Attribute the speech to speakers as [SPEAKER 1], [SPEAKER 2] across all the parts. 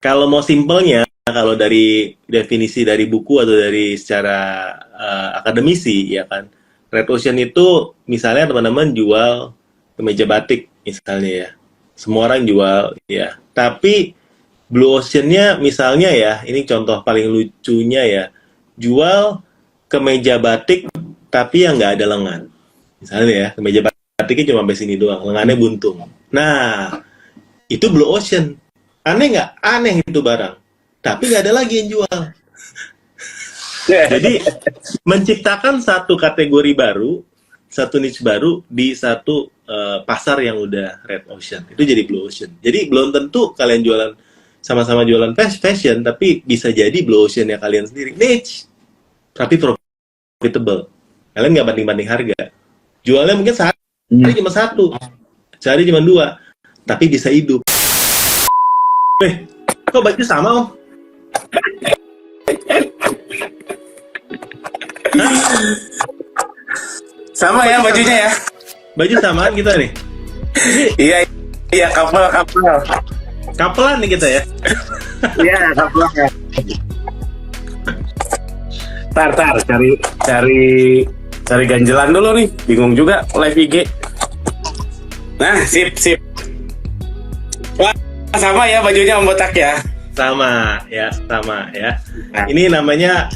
[SPEAKER 1] Kalau mau simpelnya, kalau dari definisi dari buku atau dari secara akademisi, ya kan, Red Ocean itu misalnya teman-teman jual kemeja batik misalnya ya, semua orang jual ya. Tapi Blue Ocean-nya misalnya ya, ini contoh paling lucunya ya, jual kemeja batik tapi yang nggak ada lengan. Misalnya ya, kemeja batiknya cuma sampai sini doang, lengannya buntung. Nah, itu Blue Ocean. Aneh nggak? Aneh itu barang. Tapi nggak ada lagi yang jual. Jadi, menciptakan satu kategori baru, satu niche baru di satu pasar yang udah Red Ocean. Itu jadi Blue Ocean. Jadi, belum tentu kalian jualan sama-sama jualan fashion, tapi bisa jadi Blue Ocean ya kalian sendiri. Niche, tapi profitable. Kalian nggak banding-banding harga. Jualnya mungkin sehari cuma satu, sehari cuma dua, tapi bisa hidup. Kok baju sama, Om?
[SPEAKER 2] Sama ya bajunya ya?
[SPEAKER 1] Baju samaan kita nih.
[SPEAKER 2] Iya kapal.
[SPEAKER 1] Kapelan nih kita ya.
[SPEAKER 2] Iya kapal. Tar cari ganjelan dulu nih. Bingung juga live IG. Nah, sip. Wah, sama ya bajunya Om Botak ya?
[SPEAKER 1] Sama ya. Nah. Ini namanya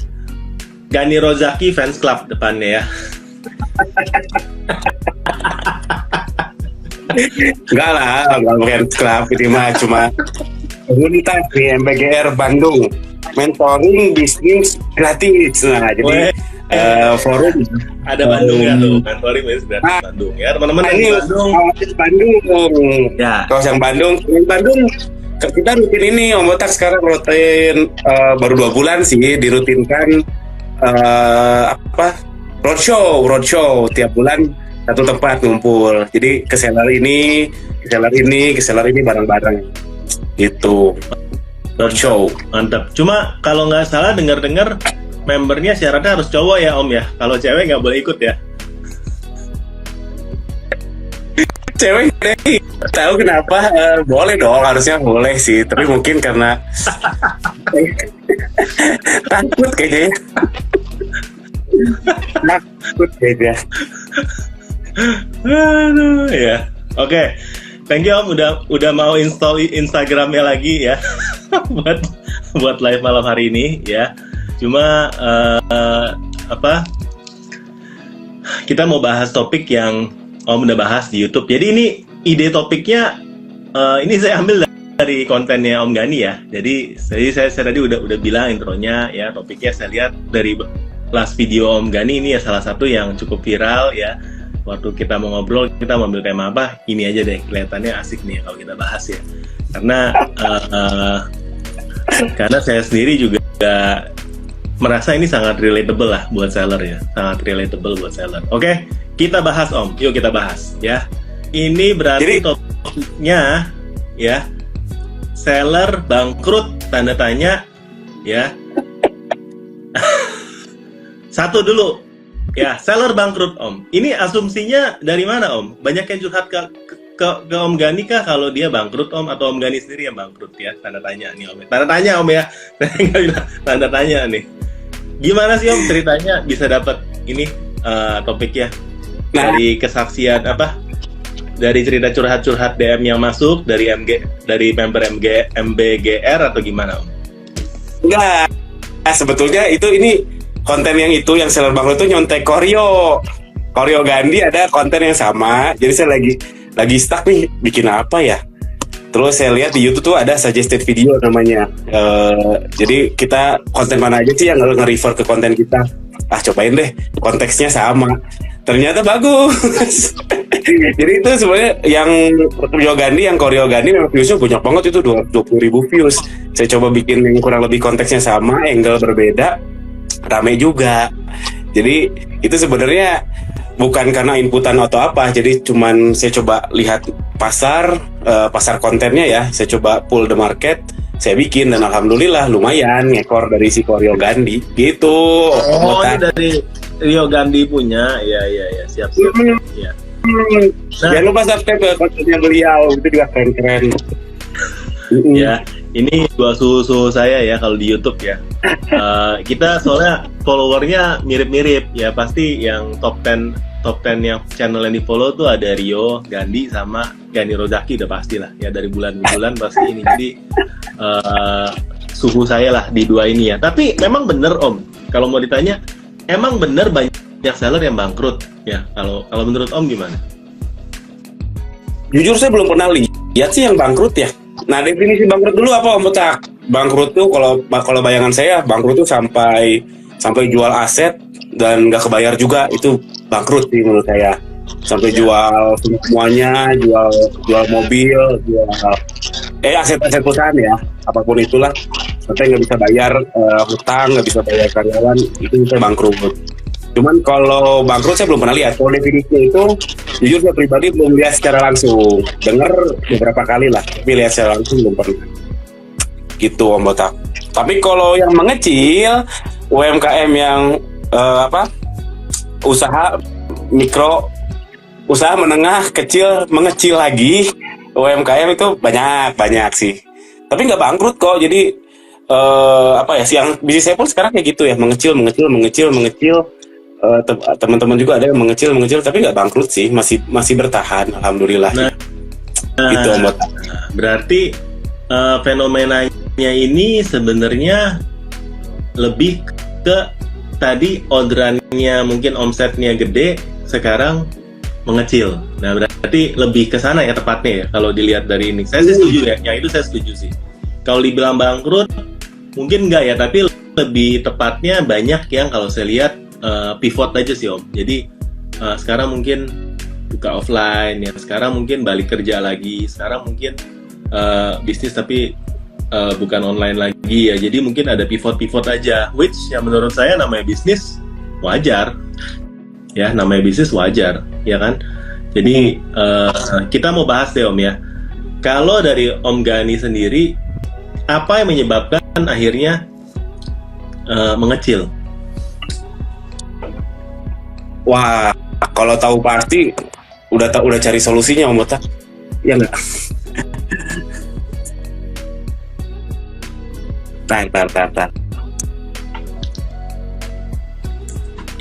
[SPEAKER 1] Gani Rozaki Fans Club depannya ya.
[SPEAKER 2] Enggak lah, fans club ini mah cuma komunitas di MBGR Bandung, mentoring bisnis gratis. Nah, jadi forum
[SPEAKER 1] ada Bandung ya tuh, mentoring bisnis gratis Bandung ya, teman-teman yang di
[SPEAKER 2] Bandung. Ya. Kalau yang Bandung kita rutin ini Om Botak sekarang rutin baru 2 bulan sih dirutinkan roadshow tiap bulan satu tempat ngumpul. Jadi ke seller ini bareng-bareng gitu. Roadshow.
[SPEAKER 1] Mantap. Cuma kalau nggak salah dengar-dengar membernya syaratnya harus cowok ya Om ya. Kalau cewek nggak boleh ikut ya.
[SPEAKER 2] Cewek deh, tahu kenapa? Boleh dong, harusnya boleh sih. Tapi mungkin karena takut kayaknya. Takut kayaknya.
[SPEAKER 1] Aduh ya. Oke. Thank you Om udah mau install Instagramnya lagi ya. buat live malam hari ini ya. Cuma kita mau bahas topik yang Om udah bahas di YouTube. Jadi ini ide topiknya ini saya ambil dari kontennya Om Gani ya. Jadi saya tadi udah bilang intronya ya, topiknya saya lihat dari last video Om Gani ini ya, salah satu yang cukup viral ya. Waktu kita mau ngobrol, kita mau ambil tema apa? Ini aja deh, kelihatannya asik nih kalau kita bahas ya. Karena saya sendiri juga merasa ini sangat relatable lah buat seller ya, sangat relatable buat seller. Oke, kita bahas Om, yuk kita bahas ya. Ini berarti topiknya ya, seller bangkrut tanda tanya ya. Satu dulu ya, seller bangkrut Om. Ini asumsinya dari mana Om? Banyak yang curhat ke Om Gani kah kalau dia bangkrut Om, atau Om Gani sendiri yang bangkrut ya? Tanda tanya nih Om. Tanda tanya Om ya. Saya nggak bilang tanda tanya nih. Gimana sih Om ceritanya bisa dapat ini topiknya? Dari kesaksian apa? Dari cerita curhat-curhat DM yang masuk dari member MBGR atau gimana Om?
[SPEAKER 2] Enggak. Sebetulnya ini konten yang seller bangkrut itu nyontek Koryo Gandhi, ada konten yang sama. Jadi saya lagi stuck nih bikin apa ya. Terus saya lihat di YouTube tuh ada suggested video namanya. Jadi kita konten mana aja sih yang nge-refer ke konten kita. Cobain deh, konteksnya sama. Ternyata bagus. Jadi itu sebenarnya yang Koryo Gandhi memang viewsnya banyak banget, itu 20.000 views. Saya coba bikin yang kurang lebih konteksnya sama, angle berbeda, rame juga. Jadi itu sebenarnya bukan karena inputan atau apa, jadi cuman saya coba lihat pasar kontennya ya, saya coba pull the market, saya bikin, dan alhamdulillah lumayan ngekor dari si Koryo Gandhi gitu.
[SPEAKER 1] Oh, ini dari Rio Gandhi punya, ya siap. Ya.
[SPEAKER 2] Jangan lupa subscribe ke kontennya beliau, itu juga keren-keren.
[SPEAKER 1] Ya, Ini dua suhu saya ya kalau di YouTube ya. Kita soalnya followernya mirip-mirip ya, pasti yang top 10 yang channel yang di follow tuh ada Rio, Gandhi sama Gani Rozaki udah pastilah ya, dari bulan ke bulan pasti ini. Jadi suhu saya lah di dua ini ya. Tapi memang bener Om, kalau mau ditanya, emang bener banyak seller yang bangkrut ya. Kalau menurut Om gimana?
[SPEAKER 2] Jujur saya belum pernah lihat sih yang bangkrut ya. Nah, definisi bangkrut dulu apa Om Botak? Bangkrut tuh kalau bayangan saya bangkrut tuh sampai jual aset dan nggak kebayar juga, itu bangkrut sih menurut saya. Sampai jual semuanya, jual mobil, jual aset-aset perusahaan ya, apapun itulah, sampai nggak bisa bayar hutang, nggak bisa bayar karyawan, itu saya bangkrut. Cuman kalau bangkrut saya belum pernah lihat. Kalau definisi itu, jujur saya pribadi belum lihat secara langsung. Dengar beberapa kali lah, tapi lihat secara langsung belum pernah. Gitu Om Botak. Tapi kalau yang mengecil, UMKM yang usaha mikro, usaha menengah, kecil, mengecil lagi, UMKM itu banyak sih. Tapi nggak bangkrut kok. Jadi yang bisnis saya pun sekarang kayak gitu ya, mengecil. Teman-teman juga ada yang mengecil tapi nggak bangkrut sih, masih bertahan, alhamdulillah. Gitu Om Botak.
[SPEAKER 1] Berarti fenomenanya ini sebenarnya lebih ke tadi orderannya mungkin omsetnya gede, sekarang mengecil. Nah, berarti lebih ke sana ya tepatnya ya kalau dilihat dari ini. Saya sih setuju ya, yang itu saya setuju sih. Kalau dibilang bangkrut mungkin enggak ya, tapi lebih tepatnya banyak yang kalau saya lihat pivot aja sih Om. Jadi sekarang mungkin buka offline ya, sekarang mungkin balik kerja lagi, sekarang mungkin bisnis tapi bukan online lagi ya. Jadi mungkin ada pivot aja, which yang menurut saya namanya bisnis wajar ya, namanya bisnis wajar ya kan. Jadi kita mau bahas deh Om ya, kalau dari Om Gani sendiri, apa yang menyebabkan akhirnya mengecil?
[SPEAKER 2] Wah, kalau tahu pasti udah cari solusinya Om Botak. Ya nggak? Tar.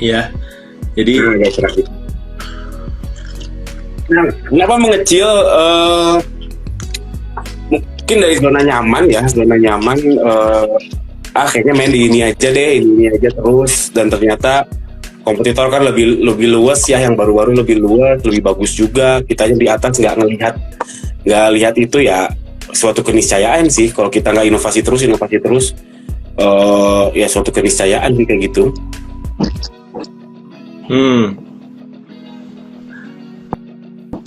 [SPEAKER 1] Iya. Jadi
[SPEAKER 2] kenapa mengecil? Mungkin dari zona nyaman ya, kayaknya main di ini aja terus, dan ternyata kompetitor kan lebih luas ya, yang baru-baru lebih luas, lebih bagus juga. Kitanya di atas nggak lihat itu ya suatu keniscayaan sih. Kalau kita nggak inovasi terus, ya suatu keniscayaan sih kayak gitu.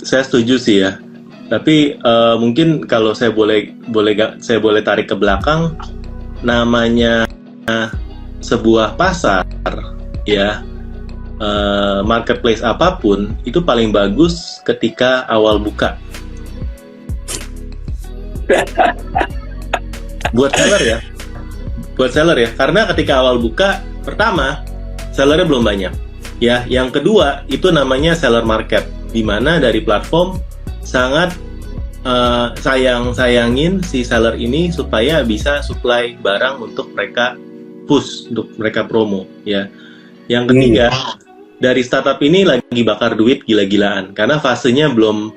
[SPEAKER 1] Saya setuju sih ya. Tapi mungkin kalau saya boleh tarik ke belakang, namanya sebuah pasar ya, marketplace apapun itu paling bagus ketika awal buka. Buat seller ya, karena ketika awal buka, pertama sellernya belum banyak ya. Yang kedua itu namanya seller market, di mana dari platform sangat sayangin si seller ini supaya bisa supply barang untuk mereka push, untuk mereka promo ya. Yang ketiga, dari startup ini lagi bakar duit gila-gilaan karena fasenya belum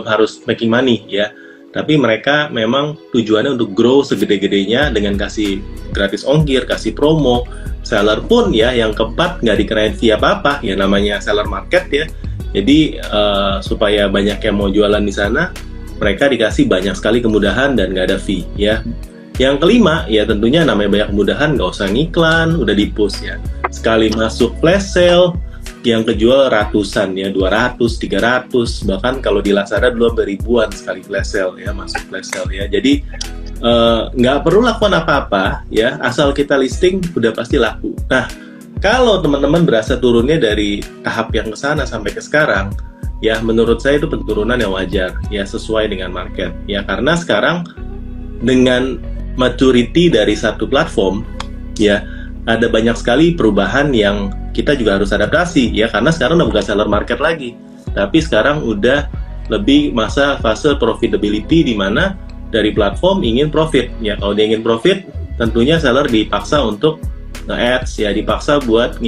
[SPEAKER 1] harus making money ya, tapi mereka memang tujuannya untuk grow segede-gedenya dengan kasih gratis ongkir, kasih promo. Seller pun ya, yang keempat, nggak dikenain fee apa-apa ya, namanya seller market ya. Jadi supaya banyak yang mau jualan di sana, mereka dikasih banyak sekali kemudahan dan nggak ada fee ya. Yang kelima ya, tentunya namanya banyak kemudahan, nggak usah ngiklan, udah di-push ya. Sekali masuk flash sale, yang kejual ratusan ya, 200, 300, bahkan kalau di Lazada dulu ribuan sekali flash sale ya, masuk flash sale ya. Jadi nggak perlu lakukan apa-apa ya, asal kita listing udah pasti laku. Nah, kalau teman-teman berasa turunnya dari tahap yang ke sana sampai ke sekarang, ya menurut saya itu penurunan yang wajar ya, sesuai dengan market ya. Karena sekarang dengan maturity dari satu platform ya, ada banyak sekali perubahan yang kita juga harus adaptasi ya, karena sekarang udah bukan seller market lagi, tapi sekarang udah lebih fase profitability, di mana dari platform ingin profit. Ya, kalau dia ingin profit, tentunya seller dipaksa untuk nge-ads, ya dipaksa buat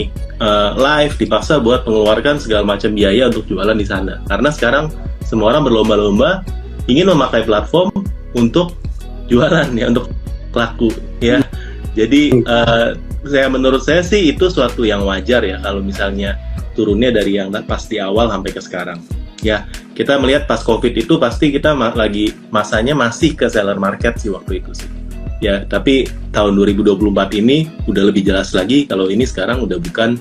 [SPEAKER 1] live, dipaksa buat mengeluarkan segala macam biaya untuk jualan di sana. Karena sekarang semua orang berlomba-lomba ingin memakai platform untuk jualan, ya untuk laku, ya. Jadi menurut saya sih itu suatu yang wajar ya kalau misalnya turunnya dari yang pas di awal sampai ke sekarang. Ya, kita melihat pas COVID itu pasti kita lagi masanya masih ke seller market sih waktu itu sih. Ya, tapi tahun 2024 ini udah lebih jelas lagi kalau ini sekarang udah bukan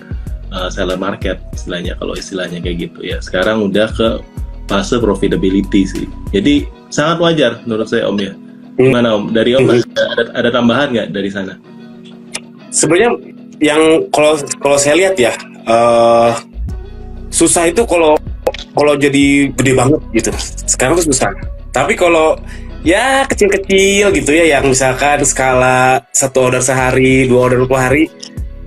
[SPEAKER 1] seller market istilahnya, kalau istilahnya kayak gitu ya. Sekarang udah ke fase profitability sih. Jadi sangat wajar menurut saya Om ya. Gimana Om? Dari Om ada tambahan nggak dari sana?
[SPEAKER 2] Sebenarnya yang kalau saya lihat ya, susah itu kalau jadi gede banget gitu. Sekarang tuh susah. Tapi kalau ya kecil-kecil gitu ya, yang misalkan skala 1 order sehari, 2 order per hari,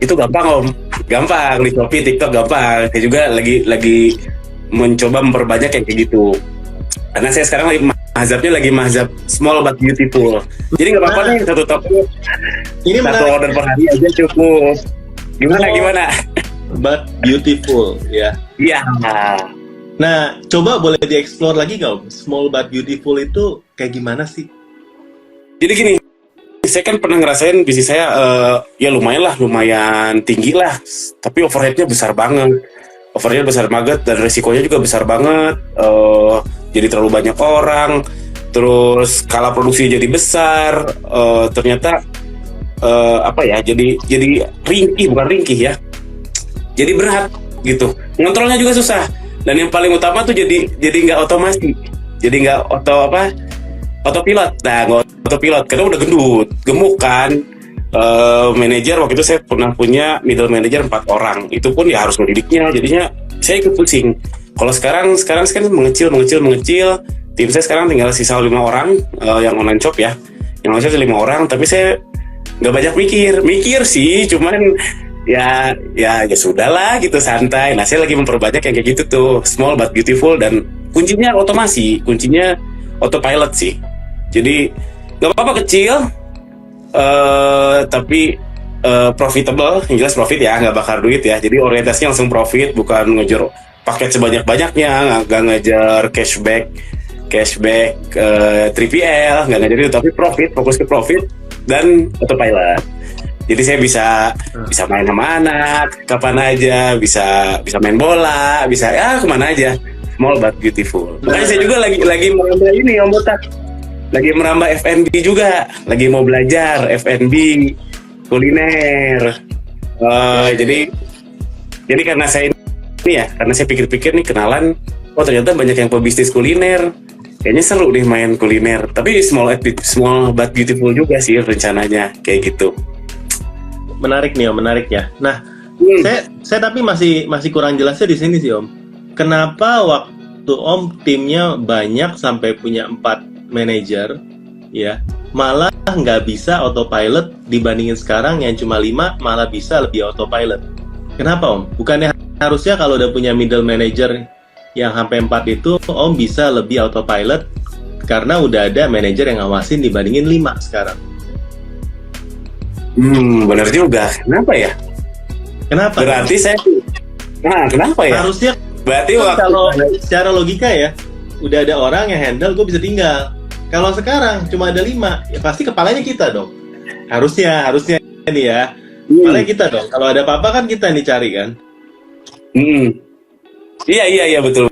[SPEAKER 2] itu gampang Om. Gampang di Shopee, TikTok gampang. Saya juga lagi mencoba memperbanyak yang kayak gitu. Karena saya sekarang lagi mazhab small but beautiful. Jadi nggak apa-apa nih satu toko,
[SPEAKER 1] ini
[SPEAKER 2] satu order per hari aja cukup. Gimana?
[SPEAKER 1] But beautiful ya.
[SPEAKER 2] Iya.
[SPEAKER 1] Nah, coba boleh dieksplor lagi nggak Om? Small but beautiful itu kayak gimana sih?
[SPEAKER 2] Jadi gini, saya kan pernah ngerasain bisnis saya ya lumayan tinggi lah, tapi overheadnya besar banget. Overheadnya besar banget dan resikonya juga besar banget. Jadi terlalu banyak orang, terus skala produksi jadi besar. Ternyata jadi bukan ringkih ya. Jadi berat gitu. Ngontrolnya juga susah. Dan yang paling utama tuh jadi nggak otomasi, jadi nggak autopilot. Nah, nggak autopilot karena udah gemuk kan. Manajer waktu itu saya pernah punya middle manager 4 orang, itu pun ya harus mendidiknya, jadinya saya ikut pusing. Kalau sekarang mengecil. Tim saya sekarang tinggal sisa 5 orang yang online shop ya, yang online shop 5 orang, tapi saya nggak banyak mikir sih, cuman ya sudahlah gitu, santai. Nah, saya lagi memperbanyak yang kayak gitu tuh, small but beautiful, dan kuncinya otomasi, kuncinya autopilot sih. Jadi nggak apa-apa kecil, tapi profitable, yang jelas profit ya, nggak bakar duit ya. Jadi orientasinya langsung profit, bukan ngejar paket sebanyak-banyaknya, nggak ngejar cashback 3PL, nggak ngejar itu, tapi profit, fokus ke profit dan autopilot. Jadi saya bisa main sama anak kapan aja, bisa main bola, bisa ya kemana aja. Small but beautiful. Makanya saya juga lagi merambah ini Om Botak. Lagi merambah F&B juga, lagi mau belajar F&B kuliner. Jadi karena saya pikir-pikir nih kenalan, ternyata banyak yang pebisnis kuliner. Kayaknya seru nih main kuliner. Tapi small but beautiful juga sih rencananya kayak gitu.
[SPEAKER 1] Menarik nih Om, menarik ya. Nah, saya tapi masih kurang jelasnya di sini sih Om. Kenapa waktu Om timnya banyak sampai punya 4 manajer, ya, malah nggak bisa autopilot dibandingin sekarang yang cuma 5 malah bisa lebih autopilot. Kenapa Om? Bukannya harusnya kalau udah punya middle manager yang sampai 4 itu Om bisa lebih autopilot karena udah ada manajer yang ngawasin dibandingin 5 sekarang.
[SPEAKER 2] Benar juga. Kenapa ya?
[SPEAKER 1] Kenapa?
[SPEAKER 2] Berarti kenapa ya?
[SPEAKER 1] Harusnya berarti kalau secara logika ya, udah ada orang yang handle, gue bisa tinggal. Kalau sekarang cuma ada 5, ya pasti kepalanya kita dong. Harusnya nih ya. Kepalanya kita dong. Kalau ada apa-apa kan kita nih cari kan.
[SPEAKER 2] Iya betul.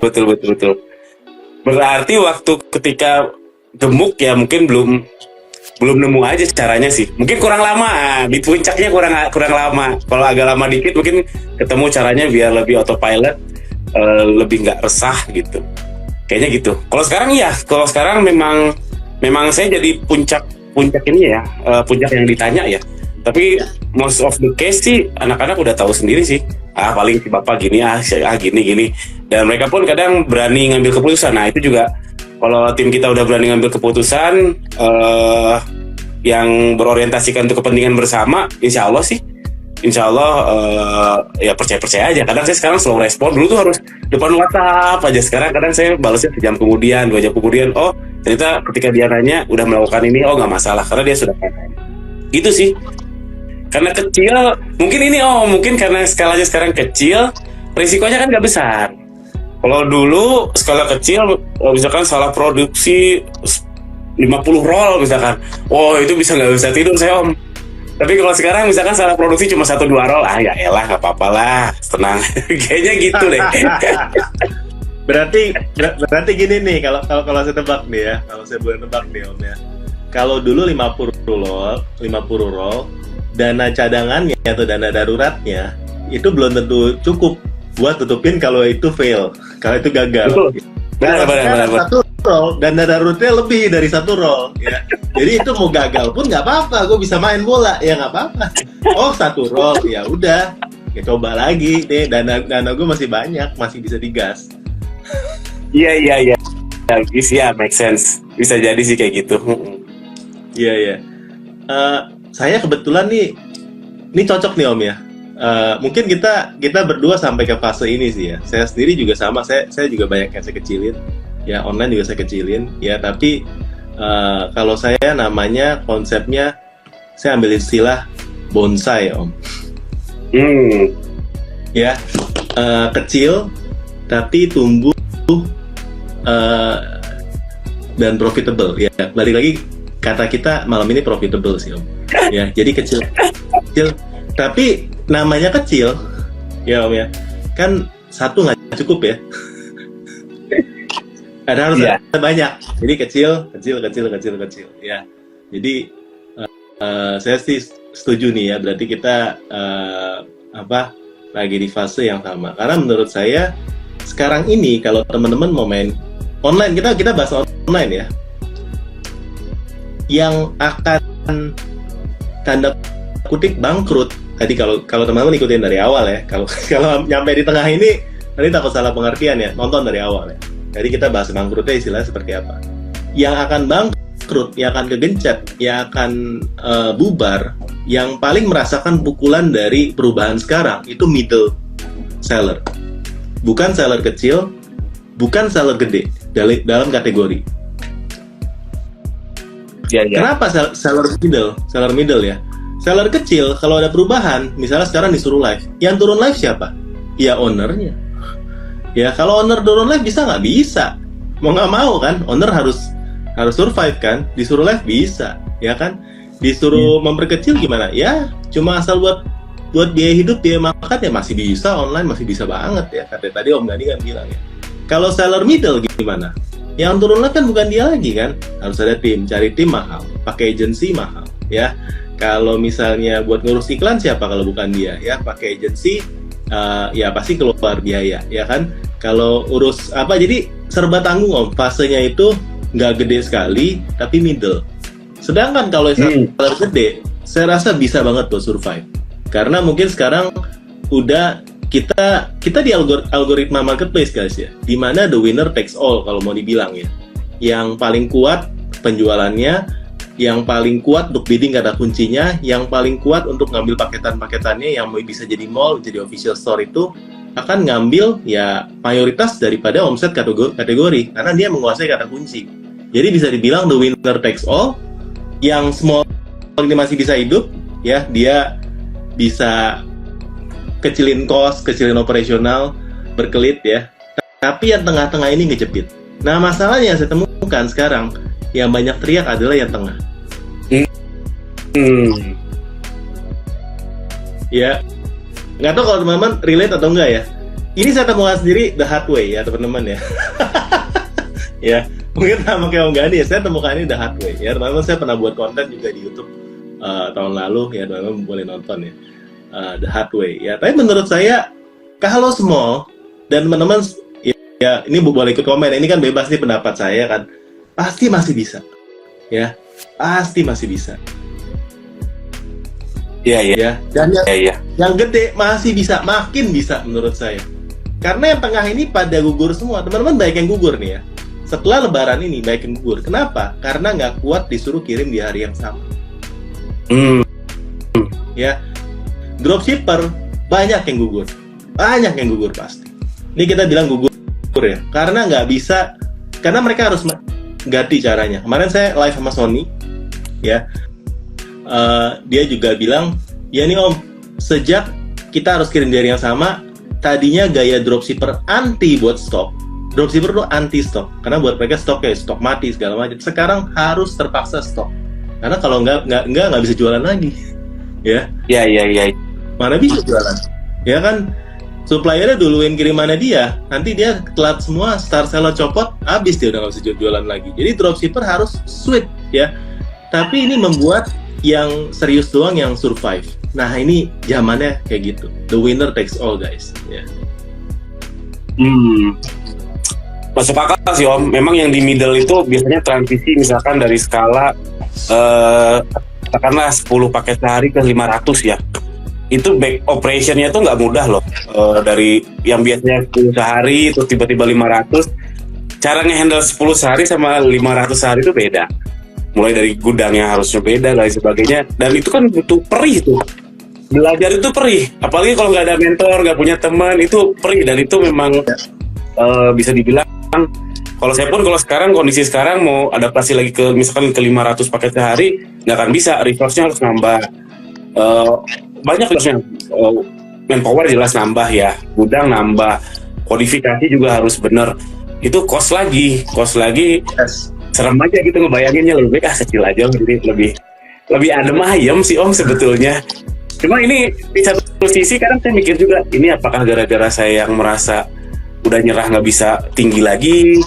[SPEAKER 2] Berarti waktu ketika gemuk ya mungkin belum nemu aja caranya sih. Mungkin kurang lama, di puncaknya kurang lama. Kalau agak lama dikit mungkin ketemu caranya biar lebih autopilot, lebih nggak resah gitu. Kayaknya gitu. Kalau sekarang memang saya jadi puncak ini ya, puncak yang ditanya ya. Tapi most of the case sih anak-anak udah tahu sendiri sih. Paling si bapak gini, gini. Dan mereka pun kadang berani ngambil keputusan. Nah, itu juga kalau tim kita udah berani ngambil keputusan yang berorientasikan untuk kepentingan bersama, insya Allah ya percaya aja. Kadang saya sekarang slow respon, dulu tuh harus depan WhatsApp aja. Sekarang kadang saya balasnya sejam kemudian, 2 jam kemudian. Oh, Ternyata ketika dia nanya udah melakukan ini, oh nggak masalah karena dia sudah paham. Gitu sih. Karena kecil, mungkin karena skalanya sekarang kecil, risikonya kan nggak besar. Kalau dulu skala kecil, misalkan salah produksi 50 roll misalkan, oh itu nggak bisa tidur saya om. Tapi kalau sekarang misalkan salah produksi cuma 1-2 roll, ya elah nggak apa-apa lah, tenang. Kayaknya gitu deh.
[SPEAKER 1] Berarti gini nih, kalau saya tebak nih ya, kalau saya boleh tebak nih om ya. Kalau dulu 50 roll, dana cadangannya atau dana daruratnya itu belum tentu cukup buat tutupin kalau itu fail, kalau itu gagal.
[SPEAKER 2] Benar.
[SPEAKER 1] Satu roll, dana daruratnya lebih dari 1 roll ya. Jadi itu mau gagal pun nggak apa-apa, gue bisa main bola ya nggak apa-apa. Oh 1 roll, ya udah, ya coba lagi nih, dana gue masih banyak, masih bisa digas.
[SPEAKER 2] Iya. Ya, make sense. Bisa jadi sih kayak gitu.
[SPEAKER 1] Iya. Saya kebetulan nih, ini cocok nih om ya. Mungkin kita berdua sampai ke fase ini sih ya. Saya sendiri juga sama, saya juga banyak yang saya kecilin. Ya online juga saya kecilin. Ya tapi kalau saya namanya konsepnya, saya ambil istilah bonsai om. Ya kecil tapi tumbuh dan profitable ya. Balik lagi kata kita malam ini profitable sih om. Ya jadi kecil tapi namanya kecil ya om ya, kan satu nggak cukup ya. Harus ada banyak, jadi kecil ya. Jadi saya sih setuju nih ya, berarti kita lagi di fase yang sama. Karena menurut saya sekarang ini kalau teman-teman mau main online, kita bahas online ya, yang akan tanda kutip bangkrut. Tadi kalau teman-teman ikutin dari awal ya, kalau nyampe di tengah ini nanti takut salah pengertian ya, nonton dari awal ya. Jadi kita bahas bangkrutnya istilahnya seperti apa. Yang akan bangkrut, yang akan kegencet, yang akan bubar, yang paling merasakan pukulan dari perubahan sekarang itu middle seller. Bukan seller kecil, bukan seller gede dalam kategori.
[SPEAKER 2] Ya.
[SPEAKER 1] Kenapa seller middle ya? Seller kecil kalau ada perubahan, misalnya sekarang disuruh live, yang turun live siapa? Ya ownernya. Ya kalau owner turun live bisa nggak? Bisa. Mau nggak mau kan, owner harus survive kan. Disuruh live bisa, ya kan? Disuruh memperkecil gimana? Ya cuma asal buat biaya hidup, biaya makan ya masih bisa online, masih bisa banget ya. Kata tadi Om Gani kan bilang ya. Kalau seller middle gimana? Yang turun live kan bukan dia lagi kan, harus ada tim, cari tim mahal, pakai agency mahal, ya. Kalau misalnya buat ngurus iklan siapa kalau bukan dia, ya pakai agency, ya pasti keluar biaya, ya kan. Kalau urus apa, jadi serba tanggung om. Fasenya itu nggak gede sekali, tapi middle. Sedangkan kalau seller gede, saya rasa bisa banget buat survive. Karena mungkin sekarang udah kita di algoritma marketplace guys ya, dimana the winner takes all kalau mau dibilang ya. Yang paling kuat penjualannya, yang paling kuat untuk bidding kata kuncinya, yang paling kuat untuk ngambil paketan-paketannya yang bisa jadi mall, jadi official store itu akan ngambil ya mayoritas daripada omset kategori karena dia menguasai kata kunci. Jadi bisa dibilang the winner takes all. Yang small ini masih bisa hidup ya, dia bisa kecilin cost, kecilin operasional, berkelit ya. Tapi yang tengah-tengah ini ngejepit. Nah masalahnya yang saya temukan sekarang, yang banyak teriak adalah yang tengah. Ya, nggak tahu kalau teman-teman relate atau enggak ya. Ini saya temukan sendiri the hard way ya teman-teman ya. Ya, mungkin sama kayak Om Gani ya, saya temukan ini the hard way ya teman-teman. Saya pernah buat konten juga di YouTube tahun lalu ya, teman-teman boleh nonton ya. The hard way ya. Tapi menurut saya kalau small dan teman-teman ya ini boleh ikut komen. Ini kan bebas nih pendapat saya kan. Pasti masih bisa. Ya. Pasti masih bisa.
[SPEAKER 2] Iya.
[SPEAKER 1] Ya. Dan yang gede masih bisa, makin bisa menurut saya. Karena yang tengah ini pada gugur semua. Teman-teman banyak yang gugur nih ya. Setelah lebaran ini banyak yang gugur. Kenapa? Karena nggak kuat disuruh kirim di hari yang sama. Ya. Dropshipper banyak yang gugur. Banyak yang gugur pasti. Ini kita bilang gugur ya. Karena nggak bisa, karena mereka harus ganti caranya. Kemarin saya live sama Sony, ya. Dia juga bilang, ya nih Om, sejak kita harus kirim dari yang sama, tadinya gaya dropshipper anti buat stok. Dropshipper tuh anti stok, karena buat mereka stok mati segala macam. Sekarang harus terpaksa stok, karena kalau nggak bisa jualan lagi, ya.
[SPEAKER 2] Iya.
[SPEAKER 1] Mana bisa jualan, ya kan? Suppliernya duluin kirimannya dia, nanti dia telat semua, star seller copot, habis dia udah nggak bisa jualan lagi. Jadi dropshipper harus sweet, ya. Tapi ini membuat yang serius doang yang survive. Nah ini zamannya kayak gitu. The winner takes all, guys. Ya.
[SPEAKER 2] Masuk akal sih Om. Memang yang di middle itu biasanya transisi misalkan dari skala katakanlah 10 paket sehari ke 500 ya. Itu back operationnya tuh nggak mudah loh. Dari yang biasanya 10 sehari terus tiba-tiba 500. Cara nge-handle 10 sehari sama 500 sehari itu beda. Mulai dari gudangnya harusnya beda dan sebagainya, dan itu kan butuh perih tuh, belajar itu perih, apalagi kalau nggak ada mentor, nggak punya teman, itu perih. Dan itu memang bisa dibilang, kalau saya pun kalau sekarang kondisi sekarang mau adaptasi lagi ke misalkan ke 500 paket sehari nggak akan bisa, resource-nya harus nambah, banyak resource-nya, manpower jelas nambah ya, gudang nambah, kodifikasi juga harus bener, itu cost lagi.
[SPEAKER 1] Yes.
[SPEAKER 2] Serem aja gitu ngebayanginnya, lebih baik kecil aja, jadi lebih adem ayem sih Om sebetulnya. Cuma ini di satu sisi kadang saya mikir juga, ini apakah gara-gara saya yang merasa udah nyerah nggak bisa tinggi lagi,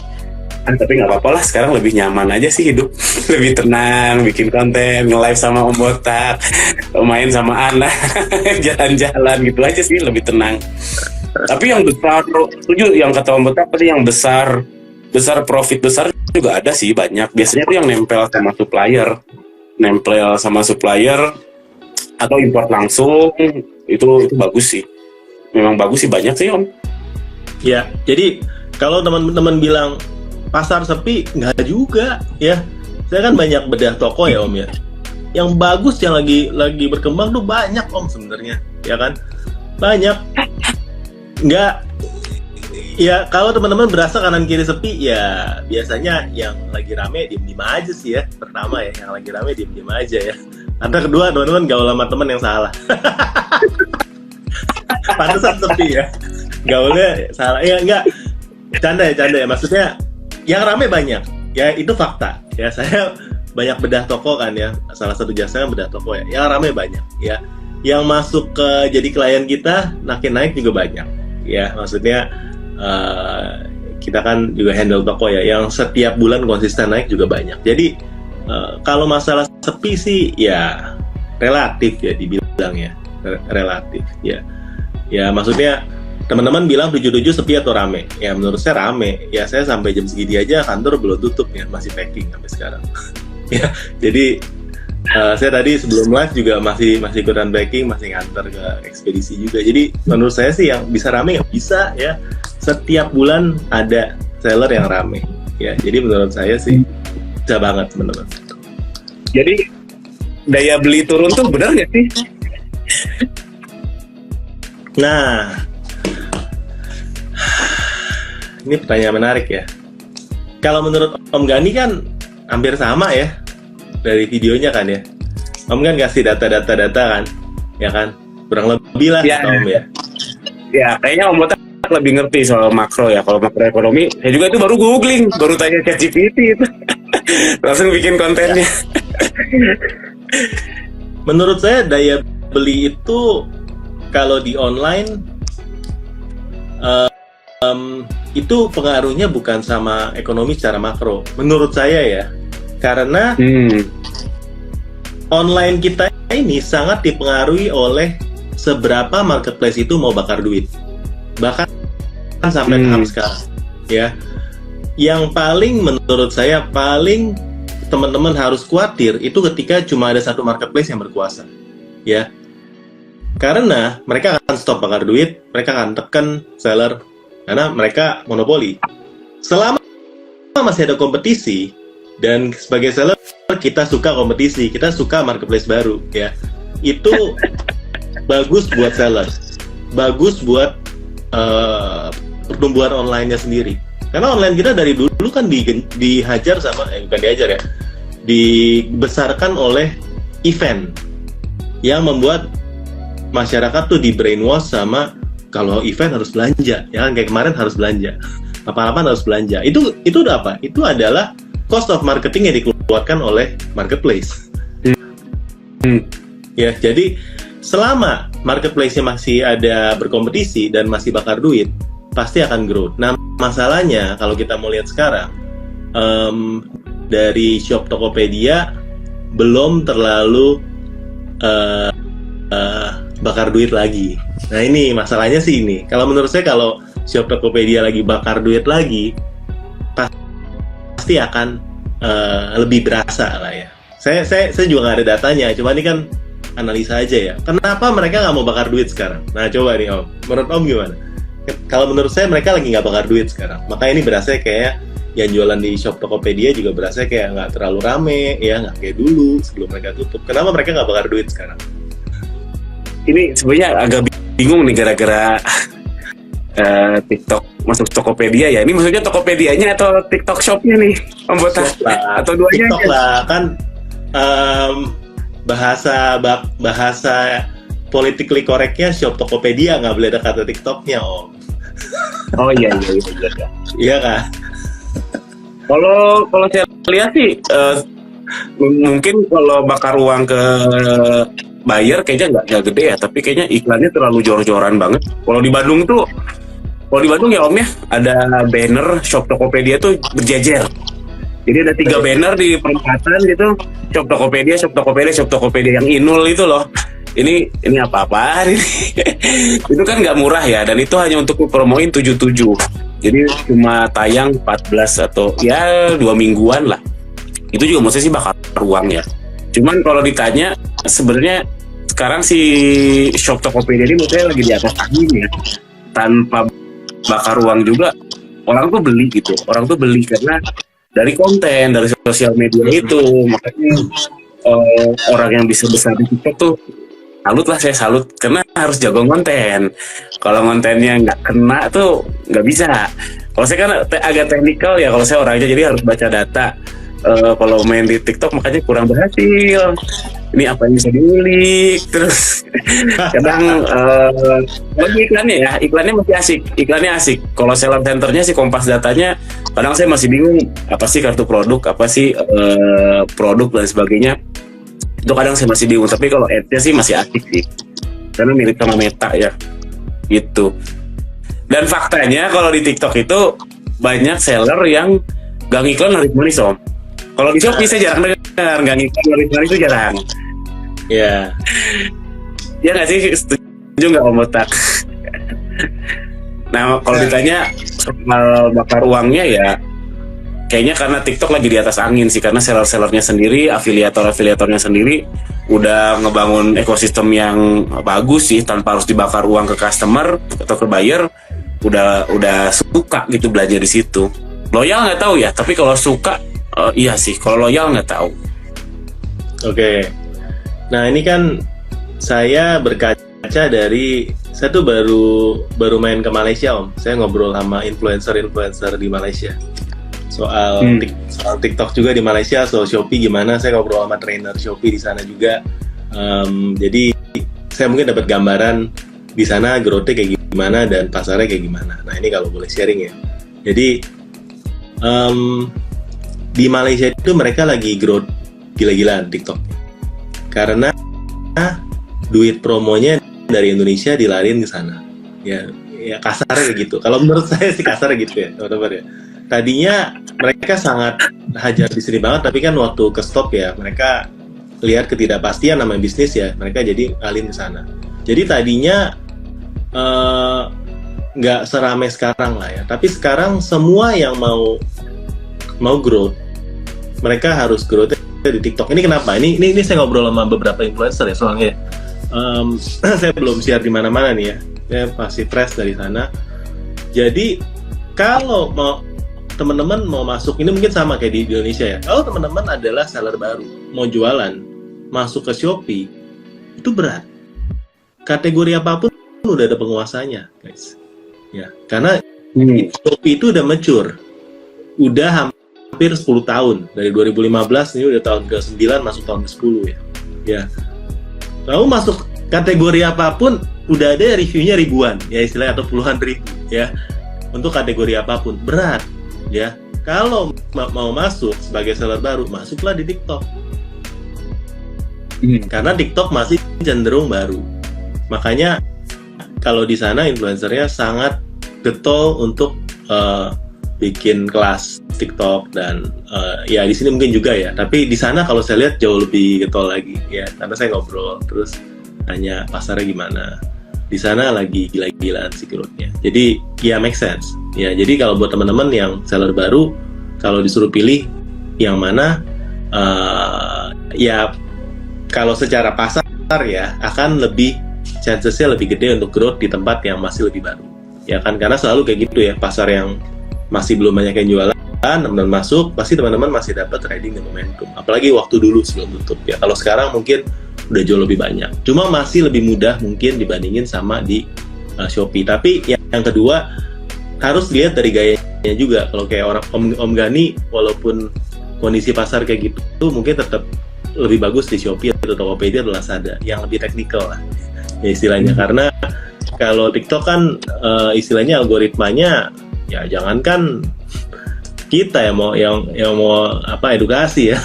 [SPEAKER 2] tapi nggak apa-apa lah, sekarang lebih nyaman aja sih hidup. Lebih tenang, bikin konten, nge-live sama Om Botak, main sama anak, jalan-jalan gitu aja sih, lebih tenang. Tapi yang besar, setuju yang kata Om Botak tadi, yang besar profit besar juga ada sih, banyak. Biasanya tuh yang nempel sama supplier atau import langsung, itu bagus sih. Memang bagus sih, banyak sih Om.
[SPEAKER 1] Ya, jadi kalau teman-teman bilang pasar sepi, nggak juga ya. Saya kan banyak bedah toko ya Om ya. Yang bagus yang lagi berkembang tuh banyak Om sebenarnya, ya kan? Banyak. Nggak. Ya kalau teman-teman berasa kanan kiri sepi, ya biasanya yang lagi rame diem-diem aja sih ya. Pertama ya, yang lagi rame diem-diem aja ya. Karena kedua, teman-teman gaul sama teman yang salah. Pantesan sepi ya. Gaulnya salah. Ya enggak, canda ya. Maksudnya yang rame banyak. Ya itu fakta. Ya saya banyak bedah toko kan ya. Salah satu jasanya bedah toko ya. Yang rame banyak ya. Yang masuk ke jadi klien kita makin naik juga banyak. Ya maksudnya kita kan juga handle toko ya, yang setiap bulan konsisten naik juga banyak. Jadi kalau masalah sepi sih ya relatif ya dibilang ya, relatif ya. Ya maksudnya teman-teman bilang 77 sepi atau rame? Ya menurut saya rame. Ya saya sampai jam segini aja kantor belum tutup ya, masih packing sampai sekarang. Ya jadi saya tadi sebelum live juga masih ikutan packing, masih ngantar ke ekspedisi juga. Jadi menurut saya sih yang bisa rame nggak bisa ya. Setiap bulan ada seller yang rame ya. Jadi menurut saya sih bisa banget teman-teman.
[SPEAKER 2] Jadi daya beli turun tuh benar nggak sih?
[SPEAKER 1] Nah, ini pertanyaan menarik ya. Kalau menurut Om Gani kan hampir sama ya dari videonya kan ya. Om kan kasih data kan, ya kan? Kurang lebih lah
[SPEAKER 2] ya,
[SPEAKER 1] Om ya.
[SPEAKER 2] Ya, kayaknya Om Botak lebih ngerti soal makro ya. Kalau makroekonomi, saya juga itu baru googling, baru tanya ChatGPT itu. Langsung bikin kontennya.
[SPEAKER 1] Menurut saya daya beli itu kalau di online itu pengaruhnya bukan sama ekonomi secara makro. Menurut saya ya, karena online kita ini sangat dipengaruhi oleh seberapa marketplace itu mau bakar duit. Bahkan sampai tahap sekarang ya. Yang paling menurut saya paling teman-teman harus khawatir itu ketika cuma ada satu marketplace yang berkuasa ya. Karena mereka akan stop bakar duit, mereka akan tekan seller karena mereka monopoli. Selama masih ada kompetisi, dan sebagai seller kita suka kompetisi, kita suka marketplace baru ya. Itu bagus buat seller, bagus buat pertumbuhan online-nya sendiri. Karena online kita dari dulu kan dihajar sama, bukan dihajar ya, dibesarkan oleh event yang membuat masyarakat tuh di brainwash sama kalau event harus belanja, ya kan, kayak kemarin harus belanja, apa-apa harus belanja. Itu udah apa? Itu adalah cost of marketing yang dikeluarkan oleh marketplace. Ya, jadi selama marketplace-nya masih ada berkompetisi dan masih bakar duit, pasti akan grow. Nah, masalahnya kalau kita mau lihat sekarang, dari shop Tokopedia belum terlalu bakar duit lagi. Nah, ini masalahnya sih ini. Kalau menurut saya, kalau shop Tokopedia lagi bakar duit lagi, pasti akan lebih berasa lah ya. Saya juga nggak ada datanya, cuma ini kan analisa aja ya. Kenapa mereka nggak mau bakar duit sekarang? Nah, coba nih Om, menurut Om gimana? Kalau menurut saya mereka lagi nggak bakar duit sekarang. Makanya ini berasa kayak yang jualan di shop Tokopedia juga berasa kayak nggak terlalu rame, ya nggak kayak dulu sebelum mereka tutup. Kenapa mereka nggak bakar duit sekarang?
[SPEAKER 2] Ini sebenarnya agak bingung nih gara-gara TikTok masuk Tokopedia ya. Ini maksudnya Tokopedianya atau TikTok Shop-nya nih, Om Botak? Atau duanya?
[SPEAKER 1] TikTok lah, kan bahasa politically correctnya shop Tokopedia, nggak boleh ada kata TikToknya, Om.
[SPEAKER 2] Oh iya.
[SPEAKER 1] Iya kan?
[SPEAKER 2] Kalau saya lihat sih mungkin kalau bakar uang ke buyer kayaknya nggak gede ya, tapi kayaknya iklannya terlalu jor-joran banget. Kalau di Bandung ya Om ya, ada banner shop Tokopedia tuh berjejer. Jadi ada 3 banner di perempatan gitu, shop Tokopedia yang Inul itu loh. Ini apa-apaan ini? Itu kan nggak murah ya, dan itu hanya untuk promoin 77. Jadi cuma tayang 14 atau ya 2 mingguan lah. Itu juga maksudnya sih bakar uang ya. Cuman kalau ditanya, sebenarnya sekarang si shop Tokopedia ini menurut saya lagi di atas angin ya. Tanpa bakar uang juga, orang tuh beli gitu. Orang tuh beli karena dari konten, dari sosial media itu. Makanya orang yang bisa besar di TikTok tuh saya salut karena harus jago konten. Kalau kontennya nggak kena tuh nggak bisa. Kalau saya kan agak teknikal ya, kalau saya orangnya jadi harus baca data. Kalau main di TikTok makanya kurang berhasil. Ini apa yang bisa diulik terus. Kadang lagi iklannya masih asik. Iklannya asik. Kalau seller centernya sih Kompas datanya, kadang saya masih bingung apa sih kartu produk, apa sih produk dan sebagainya. Itu kadang saya masih bingung, tapi kalau ads-nya sih masih asik sih, karena mirip sama Meta ya, gitu. Dan faktanya kalau di TikTok itu banyak seller yang gak ngiklan laris-manis Om. Kalau di Shopee saya jarang dengar gak ngiklan laris-manis, itu jarang.
[SPEAKER 1] Ya.
[SPEAKER 2] Ya nggak sih, setuju nggak Om Botak? Nah kalau ditanya soal bakar uangnya ya, kayaknya karena TikTok lagi di atas angin sih, karena seller-sellernya sendiri, afiliatornya sendiri udah ngebangun ekosistem yang bagus sih tanpa harus dibakar uang ke customer atau ke buyer. Udah suka gitu belajar di situ. Loyal nggak tahu ya, tapi kalau suka iya sih. Kalau loyal nggak tahu.
[SPEAKER 1] Oke. Nah ini kan saya berkaca dari, saya tuh baru main ke Malaysia Om. Saya ngobrol sama influencer di Malaysia. Soal TikTok juga di Malaysia, soal Shopee gimana, saya ngobrol sama trainer Shopee di sana juga. Jadi saya mungkin dapat gambaran di sana growth-nya kayak gimana dan pasarnya kayak gimana. Nah ini kalau boleh sharing ya. Jadi di Malaysia itu mereka lagi growth gila-gilaan TikTok, karena duit promonya dari Indonesia dilarin ke sana. Ya kasarnya kayak gitu. Kalau menurut saya sih kasarnya gitu ya, teman-teman ya. Tadinya mereka sangat hajar di sini banget, tapi kan waktu ke stop ya, mereka lihat ketidakpastian namanya bisnis ya, mereka jadi alin ke sana. Jadi tadinya nggak seramai sekarang lah ya, tapi sekarang semua yang mau growth, mereka harus growth di TikTok. Ini kenapa? Ini saya ngobrol sama beberapa influencer ya, soalnya saya belum share di mana-mana nih ya, saya masih fresh dari sana. Jadi kalau teman-teman mau masuk, ini mungkin sama kayak di Indonesia ya. Kalau teman-teman adalah seller baru, mau jualan, masuk ke Shopee, itu berat. Kategori apapun udah ada penguasanya, guys. Ya, karena Shopee itu udah mature, udah hampir 10 tahun, dari 2015 ini udah tahun ke-9 masuk tahun ke-10 ya. Ya. Lalu masuk kategori apapun udah ada reviewnya ribuan ya istilahnya, atau puluhan ribu ya. Untuk kategori apapun berat ya. Kalau mau masuk sebagai seller baru, masuklah di TikTok. Karena TikTok masih cenderung baru. Makanya kalau di sana influencernya sangat getol untuk bikin kelas TikTok dan ya di sini mungkin juga ya. Tapi di sana kalau saya lihat jauh lebih getol lagi ya, karena saya ngobrol terus tanya pasarnya gimana. Di sana lagi gila-gilaan sih growth-nya. Jadi ya make sense. Ya jadi kalau buat teman-teman yang seller baru, kalau disuruh pilih yang mana, ya kalau secara pasar ya akan lebih chancesnya lebih gede untuk growth di tempat yang masih lebih baru. Ya kan, karena selalu kayak gitu ya, pasar yang masih belum banyak yang jualan, teman-teman masuk, pasti teman-teman masih dapat trading dan momentum. Apalagi waktu dulu sebelum tutup ya. Kalau sekarang mungkin udah jauh lebih banyak. Cuma masih lebih mudah mungkin dibandingin sama di Shopee. Tapi yang kedua harus lihat dari gayanya juga. Kalau kayak orang Om Gani, walaupun kondisi pasar kayak gitu, mungkin tetap lebih bagus di Shopee atau Tokopedia atau Lazada yang lebih teknikal lah ya istilahnya. Karena kalau TikTok kan istilahnya algoritmanya ya jangankan kita yang mau apa edukasi ya,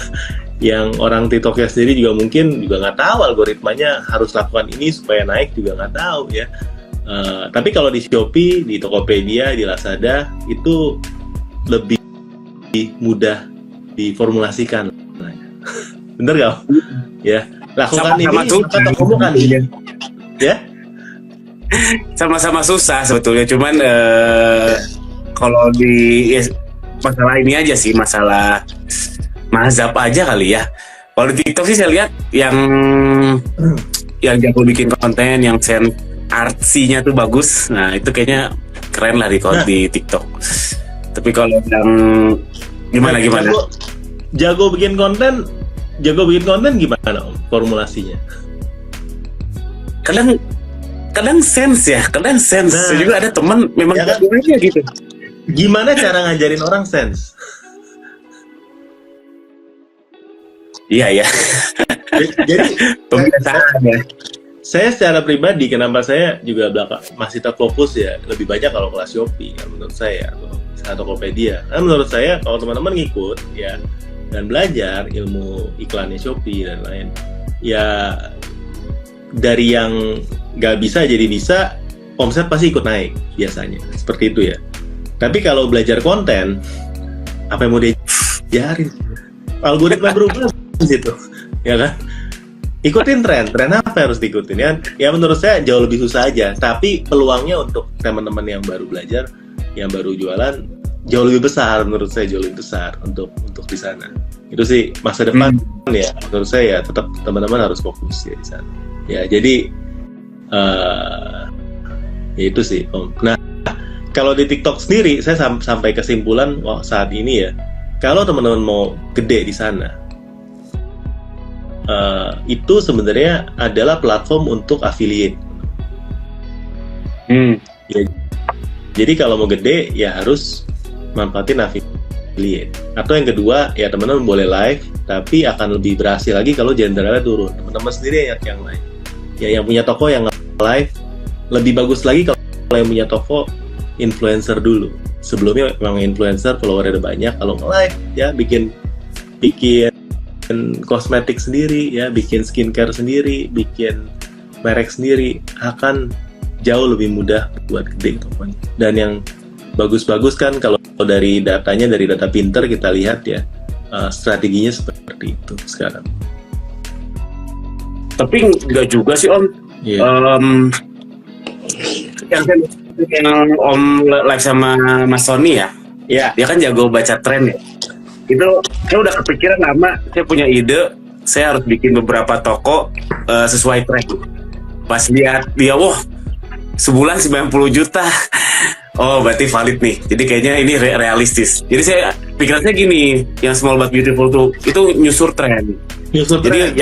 [SPEAKER 1] yang orang TikToknya sendiri juga mungkin juga nggak tahu algoritmanya harus lakukan ini supaya naik, juga nggak tahu ya. Tapi kalau di Shopee, di Tokopedia, di Lazada itu lebih mudah diformulasikan. Bener gak? Ya, lakukan
[SPEAKER 2] Sama-sama
[SPEAKER 1] ini maka tokomu kan ya.
[SPEAKER 2] Sama-sama susah sebetulnya, cuman kalau di masalah ini aja sih, masalah mazhab aja kali ya. Kalau di TikTok sih saya lihat yang jago bikin konten, yang artsy-nya tuh bagus. Nah itu kayaknya keren lah di TikTok. Tapi kalau yang gimana?
[SPEAKER 1] Jago bikin konten gimana Om formulasinya?
[SPEAKER 2] Kadang sense. Saya juga ada teman memang
[SPEAKER 1] ya kan?
[SPEAKER 2] aja gitu.
[SPEAKER 1] Gimana cara ngajarin orang sense?
[SPEAKER 2] Iya.
[SPEAKER 1] Jadi
[SPEAKER 2] pembiasaan ya.
[SPEAKER 1] Saya secara pribadi, kenapa saya juga masih terfokus ya lebih banyak kalau kelas Shopee ya, menurut saya, atau Tokopedia. Nah, menurut saya kalau teman-teman ngikut ya dan belajar ilmu iklannya Shopee dan lain, ya dari yang nggak bisa jadi bisa, omset pasti ikut naik biasanya, seperti itu ya. Tapi kalau belajar konten, apa yang mau diajarin? Algoritma berubah di situ, ya kan? Ikutin tren apa yang harus diikutin ya? Ya menurut saya jauh lebih susah aja. Tapi peluangnya untuk teman-teman yang baru belajar, yang baru jualan, jauh lebih besar menurut saya, jauh lebih besar untuk di sana. Itu sih masa depan ya. Menurut saya ya tetap teman-teman harus fokus ya di sana. Ya jadi ya itu sih Om. Nah kalau di TikTok sendiri saya sampai kesimpulan saat ini ya, kalau teman-teman mau gede di sana, itu sebenarnya adalah platform untuk affiliate. Ya, jadi kalau mau gede ya harus manfaatin affiliate. Atau yang kedua ya teman-teman boleh live, tapi akan lebih berhasil lagi kalau generalnya turun. Teman-teman sendiri yang live. Ya yang punya toko yang live lebih bagus lagi kalau yang punya toko influencer dulu. Sebelumnya memang influencer followernya ada banyak, kalau nge-live ya bikin kosmetik sendiri ya, bikin skincare sendiri, bikin merek sendiri, akan jauh lebih mudah buat gede tokonya. Dan yang bagus-bagus kan kalau dari datanya, dari data pinter kita lihat ya, strateginya seperti itu sekarang.
[SPEAKER 2] Tapi enggak juga sih Om. Yang Om live sama Mas Sony ya, dia kan jago baca tren ya. Itu saya udah kepikiran lama, saya punya ide, saya harus bikin beberapa toko sesuai tren. Pas lihat dia, wah sebulan 90 juta. Oh berarti valid nih. Jadi kayaknya ini realistis. Jadi saya pikirannya gini, yang Small But Beautiful tuh itu nyusur tren. Jadi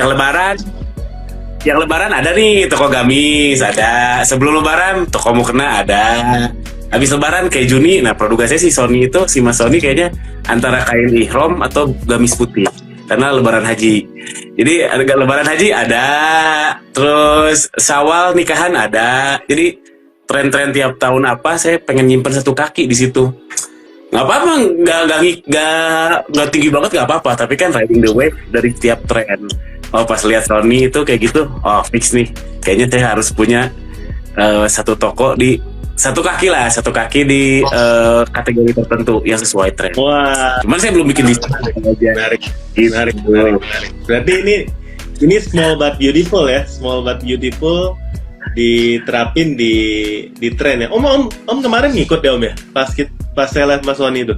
[SPEAKER 2] yang lebaran ada nih toko gamis, ada sebelum lebaran toko mukena ada, habis lebaran kayak Juni. Nah produk saya si Sony itu, si Mas Sony kayaknya antara kain ihrom atau gamis putih karena lebaran haji. Jadi ada lebaran haji ada, terus Syawal nikahan ada. Jadi tren-tren tiap tahun apa saya pengen nyimpen satu kaki di situ. Nggak apa-apa, nggak tinggi banget nggak apa-apa, tapi kan riding the wave dari tiap tren. Oh pas lihat Sony itu kayak gitu, oh fix nih, kayaknya saya harus punya satu toko di satu kaki di kategori tertentu yang sesuai tren.
[SPEAKER 1] Wah,
[SPEAKER 2] Cuman saya belum bikin desain aja.
[SPEAKER 1] menarik. Berarti ini small but beautiful ya, small but beautiful diterapin di tren ya. Om kemarin ngikut ya Om ya, pas saya live Mas Sony itu.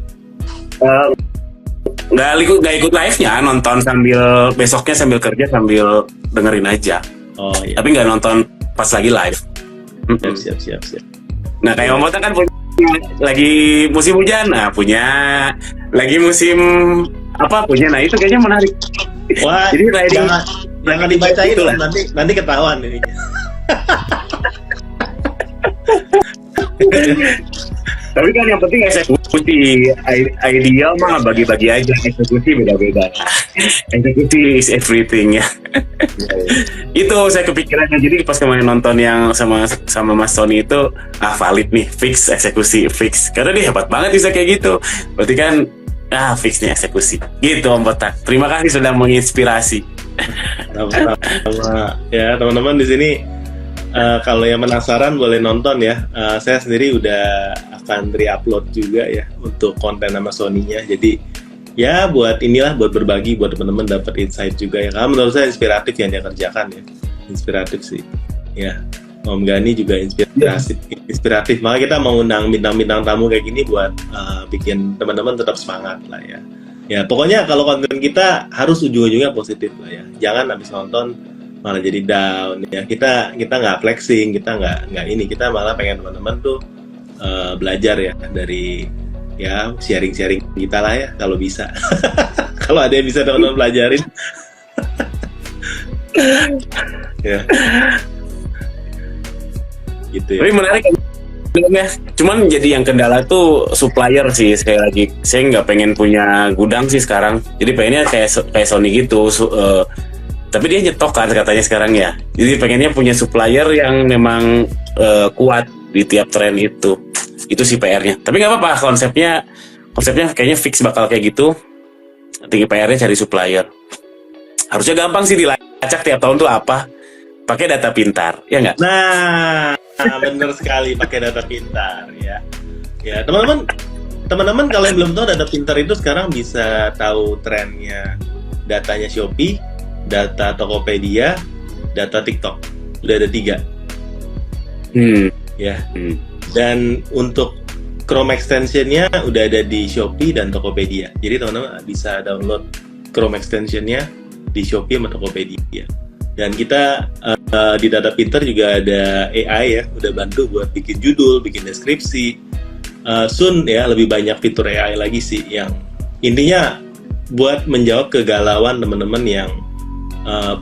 [SPEAKER 2] Nggak ikut live-nya, nonton sambil besoknya sambil kerja sambil dengerin aja.
[SPEAKER 1] Oh iya.
[SPEAKER 2] Tapi nggak nonton pas lagi live.
[SPEAKER 1] Siap.
[SPEAKER 2] Nah kayak Om Botak kan punya lagi musim hujan, nah punya lagi musim apa punya, nah itu kayaknya menarik.
[SPEAKER 1] Wah,
[SPEAKER 2] Jadi riding
[SPEAKER 1] jangan dibacain
[SPEAKER 2] itulah.
[SPEAKER 1] nanti ketahuan ini.
[SPEAKER 2] Tapi kan yang penting eksekusi, ideal mah bagi-bagi aja, eksekusi beda-beda. Eksekusi is everything ya. Itu saya kepikirannya, jadi pas kemarin nonton yang sama Mas Sony itu valid nih, fix eksekusi fix, karena dia hebat banget bisa kayak gitu. Berarti kan fix nih eksekusi gitu Om Botak. Terima kasih sudah menginspirasi.
[SPEAKER 1] Sama ya teman-teman di sini. Kalau yang penasaran boleh nonton ya. Saya sendiri udah akan re-upload juga ya untuk konten sama Sony-nya. Jadi ya buat berbagi buat teman-teman dapat insight juga ya. Karena menurut saya inspiratif yang dia kerjakan ya. Inspiratif sih. Ya. Om Gani juga inspiratif. Maka kita mau undang bintang-bintang tamu kayak gini buat bikin teman-teman tetap semangat lah ya. Ya pokoknya kalau konten kita harus ujung-ujungnya positif lah ya. Jangan habis nonton malah jadi down ya. Kita nggak flexing, kita nggak ini, kita malah pengen teman-teman tuh belajar ya dari ya sharing kita lah ya kalau bisa. Kalau ada yang bisa teman-teman pelajarin. Ya. Gitu ya.
[SPEAKER 2] Tapi menarik ya. Cuman jadi yang kendala tuh supplier sih sekali lagi. Saya nggak pengen punya gudang sih sekarang. Jadi pengennya kayak Sony gitu. Tapi dia nyetok kan katanya sekarang ya. Jadi pengennya punya supplier yang memang kuat di tiap tren itu. Itu sih PR-nya. Tapi nggak apa-apa, konsepnya kayaknya fix bakal kayak gitu. Tinggi PR-nya cari supplier. Harusnya gampang sih dilacak tiap tahun tuh apa. Pakai data pintar, ya nggak?
[SPEAKER 1] Nah, bener sekali pakai data pintar ya. Ya teman-teman kalau yang belum tahu data pintar itu sekarang bisa tahu trennya, datanya Shopee, data Tokopedia, data TikTok. Udah ada 3. Ya. Dan untuk Chrome extension-nya udah ada di Shopee dan Tokopedia. Jadi teman-teman bisa download Chrome extension-nya di Shopee sama Tokopedia. Dan kita di data pinter juga ada AI ya, udah bantu buat bikin judul, bikin deskripsi. Soon ya lebih banyak fitur AI lagi sih yang intinya buat menjawab kegalauan teman-teman yang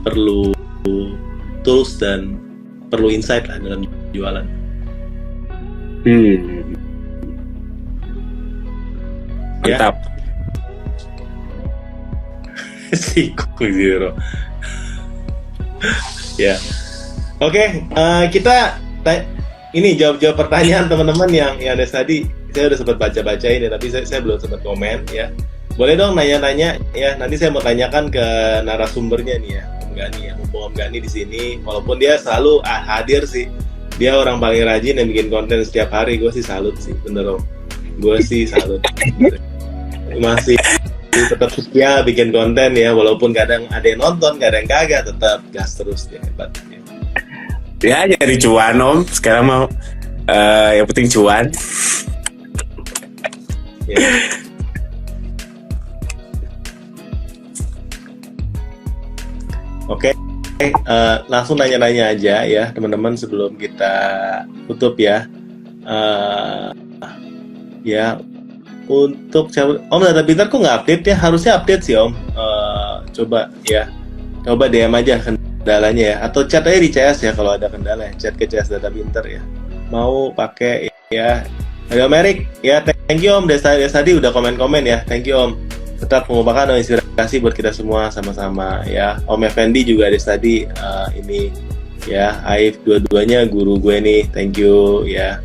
[SPEAKER 1] perlu tools dan perlu insight lah dalam jualan.
[SPEAKER 2] Mantap.
[SPEAKER 1] Siku zero. Ya. Oke, kita ini jawab pertanyaan teman-teman yang ada tadi. Saya udah sempat baca-bacain ya, tapi saya belum sempat komen ya. Boleh dong nanya-nanya ya. Nanti saya mau tanyakan ke narasumbernya nih ya, Om Gani ya. Mumpung Om Gani di sini, walaupun dia selalu hadir sih. Dia orang paling rajin yang bikin konten setiap hari. Gue sih salut sih, bener Om. Gue sih salut. Masih tetap setia bikin konten ya, walaupun kadang ada yang nonton, kadang kagak, tetap gas terus ya, hebat
[SPEAKER 2] ya. Ya jadi cuan Om, sekarang mau yang penting cuan
[SPEAKER 1] ya. Oke, langsung nanya-nanya aja ya teman-teman sebelum kita tutup ya. Ya untuk Om data pintar kok nggak update ya? Harusnya update sih Om. Coba DM aja kendalanya ya, atau chat aja di CS ya kalau ada kendala ya. Chat ke CS data pintar ya. Mau pakai ya Agak Merik, ya thank you Om. Tadi udah komen-komen ya, thank you Om. Tetap mengupakan inspirasi buat kita semua sama-sama ya. Om Effendi juga tadi ini ya, Aif, dua-duanya guru gue nih, thank you ya.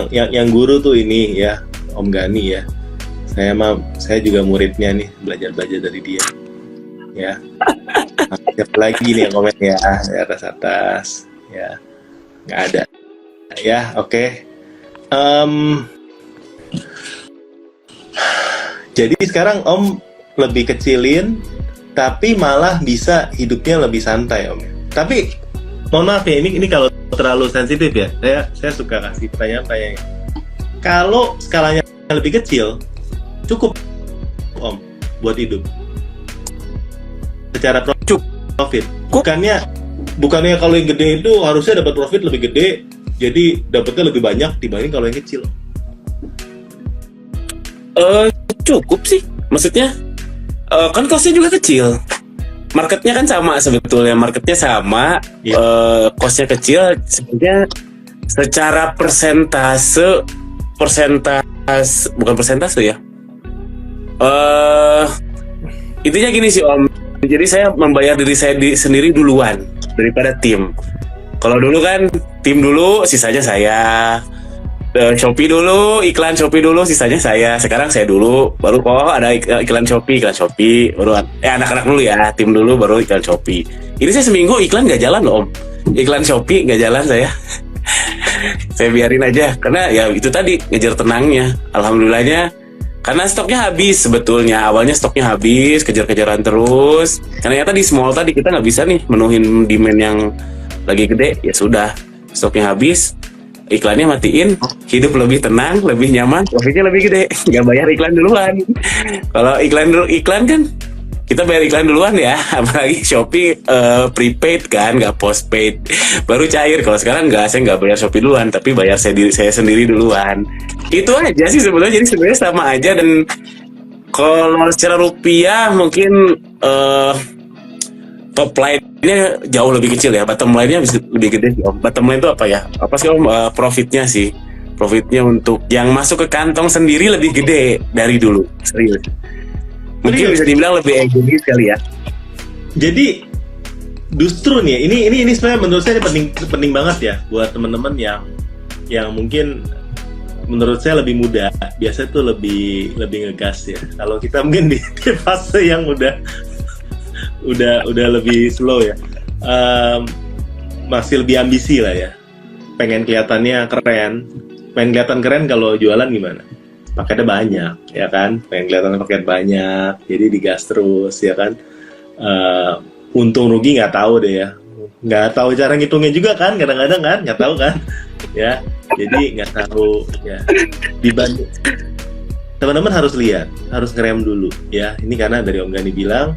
[SPEAKER 1] Yang guru tuh ini ya, Om Gani ya. Saya juga muridnya nih, belajar dari dia. Ya. Siapa lagi nih yang komen ya, di atas ya. Nggak ada. Ya, oke. Jadi sekarang Om lebih kecilin, tapi malah bisa hidupnya lebih santai Om. Tapi mohon maaf ya, ini kalau terlalu sensitif ya, saya suka kasih pertanyaan. Kalau skalanya lebih kecil, cukup Om buat hidup secara profit. Bukannya kalau yang gede itu harusnya dapat profit lebih gede, jadi dapatnya lebih banyak dibanding kalau yang kecil.
[SPEAKER 2] Cukup sih, maksudnya kan cost-nya juga kecil, marketnya kan sama sebetulnya, cost-nya kecil, sebenarnya secara bukan persentase ya, intinya gini sih Om, jadi saya membayar diri saya sendiri duluan daripada tim. Kalau dulu kan tim dulu, sisanya saya. Shopee dulu, iklan Shopee dulu, sisanya saya. Sekarang saya dulu, baru ada iklan Shopee, baru anak-anak dulu ya, tim dulu, baru iklan Shopee. Ini saya seminggu iklan nggak jalan loh Om, iklan Shopee nggak jalan saya. Saya biarin aja, karena ya itu tadi ngejar tenangnya. Alhamdulillahnya, karena stoknya habis sebetulnya. Awalnya stoknya habis, kejar-kejaran terus. Karena tadi small tadi kita nggak bisa nih menuhin demand yang lagi gede, ya sudah stoknya habis. Iklannya matiin, hidup lebih tenang, lebih nyaman, profitnya lebih gede, nggak bayar iklan duluan. Kalau iklan kan kita bayar iklan duluan ya, apalagi Shopee prepaid kan, nggak postpaid, baru cair. Kalau sekarang nggak, saya nggak bayar Shopee duluan, tapi bayar saya sendiri duluan. Itu aja sih sebetulnya, jadi sebenarnya sama aja. Dan kalau secara rupiah mungkin top line-nya jauh lebih kecil ya, bottom line-nya lebih gede sih Om. Bottom line itu apa ya? Apa sih Om? Profitnya sih. Profitnya untuk yang masuk ke kantong sendiri lebih gede dari dulu. Serius. Mungkin bisa dibilang lebih egois kali ya.
[SPEAKER 1] Jadi justru nih, ini sebenarnya menurut saya penting banget ya buat teman-teman yang mungkin menurut saya lebih muda, biasanya tuh lebih ngegas ya. Kalau kita mungkin di fase yang udah lebih slow ya, masih lebih ambisi lah ya, pengen kelihatannya kelihatan keren. Kalau jualan gimana, paketnya banyak ya kan, pengen kelihatan paket banyak, jadi digas terus ya kan. Untung rugi nggak tahu deh ya, nggak tahu cara ngitungnya juga kan, kadang-kadang kan nggak tahu kan ya, jadi nggak tahu ya. Dibanding teman-teman harus lihat, harus ngerem dulu ya. Ini karena dari Om Gani bilang,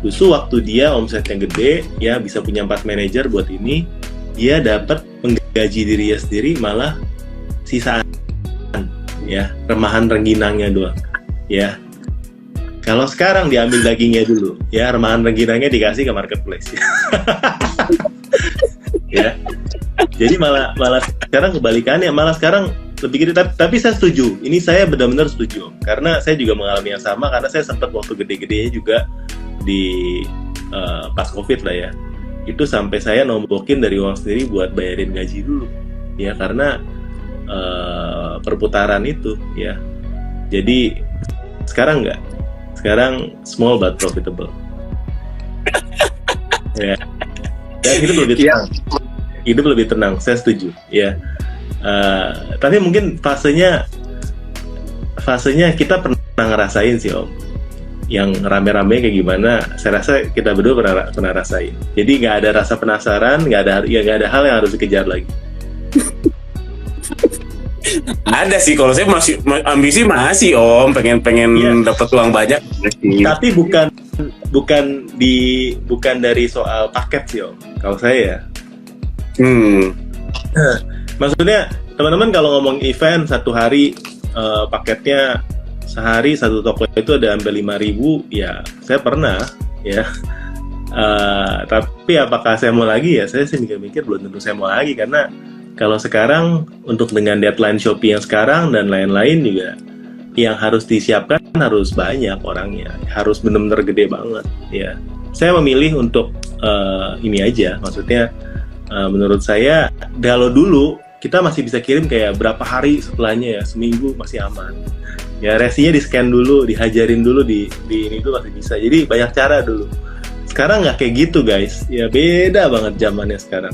[SPEAKER 1] justru waktu dia omsetnya gede, ya bisa punya 4 manajer buat ini, dia dapat menggaji dirinya sendiri, malah sisaan, ya remahan rengginangnya doang, ya. Kalau sekarang diambil dagingnya dulu, ya remahan rengginangnya dikasih ke marketplace, ya. Jadi malah sekarang kebalikannya, malah sekarang lebih gede. Tapi saya setuju, ini saya benar-benar setuju, karena saya juga mengalami yang sama, karena saya sempat waktu gede-gedenya juga di pas COVID lah ya, itu sampai saya nombokin dari uang sendiri buat bayarin gaji dulu ya, karena perputaran itu ya. Jadi sekarang enggak, sekarang small but profitable ya, dan hidup lebih tenang, saya setuju ya. Tapi mungkin fasenya kita pernah ngerasain sih Om, yang rame-rame kayak gimana. Saya rasa kita berdua pernah rasain. Jadi nggak ada rasa penasaran, nggak ada hal yang harus dikejar lagi.
[SPEAKER 2] Ada sih, kalau saya masih ambisi masih Om, pengen dapat uang banyak.
[SPEAKER 1] Tapi bukan dari soal paket sih Om. Kalau saya ya. Maksudnya teman-teman kalau ngomong event satu hari paketnya sehari satu toko itu ada sampai 5.000, ya saya pernah ya. Tapi apakah saya mau lagi ya, saya sih mikir-mikir belum tentu saya mau lagi, karena Kalau sekarang untuk dengan deadline Shopee yang sekarang dan lain-lain juga, yang harus disiapkan harus banyak orangnya, harus benar-benar gede banget ya. Saya memilih untuk ini aja, maksudnya menurut saya kalau dulu kita masih bisa kirim kayak berapa hari setelahnya ya, seminggu masih aman. Ya resinya di scan dulu, dihajarin dulu di ini tuh masih bisa. Jadi banyak cara dulu. Sekarang nggak kayak gitu guys, ya beda banget zamannya sekarang.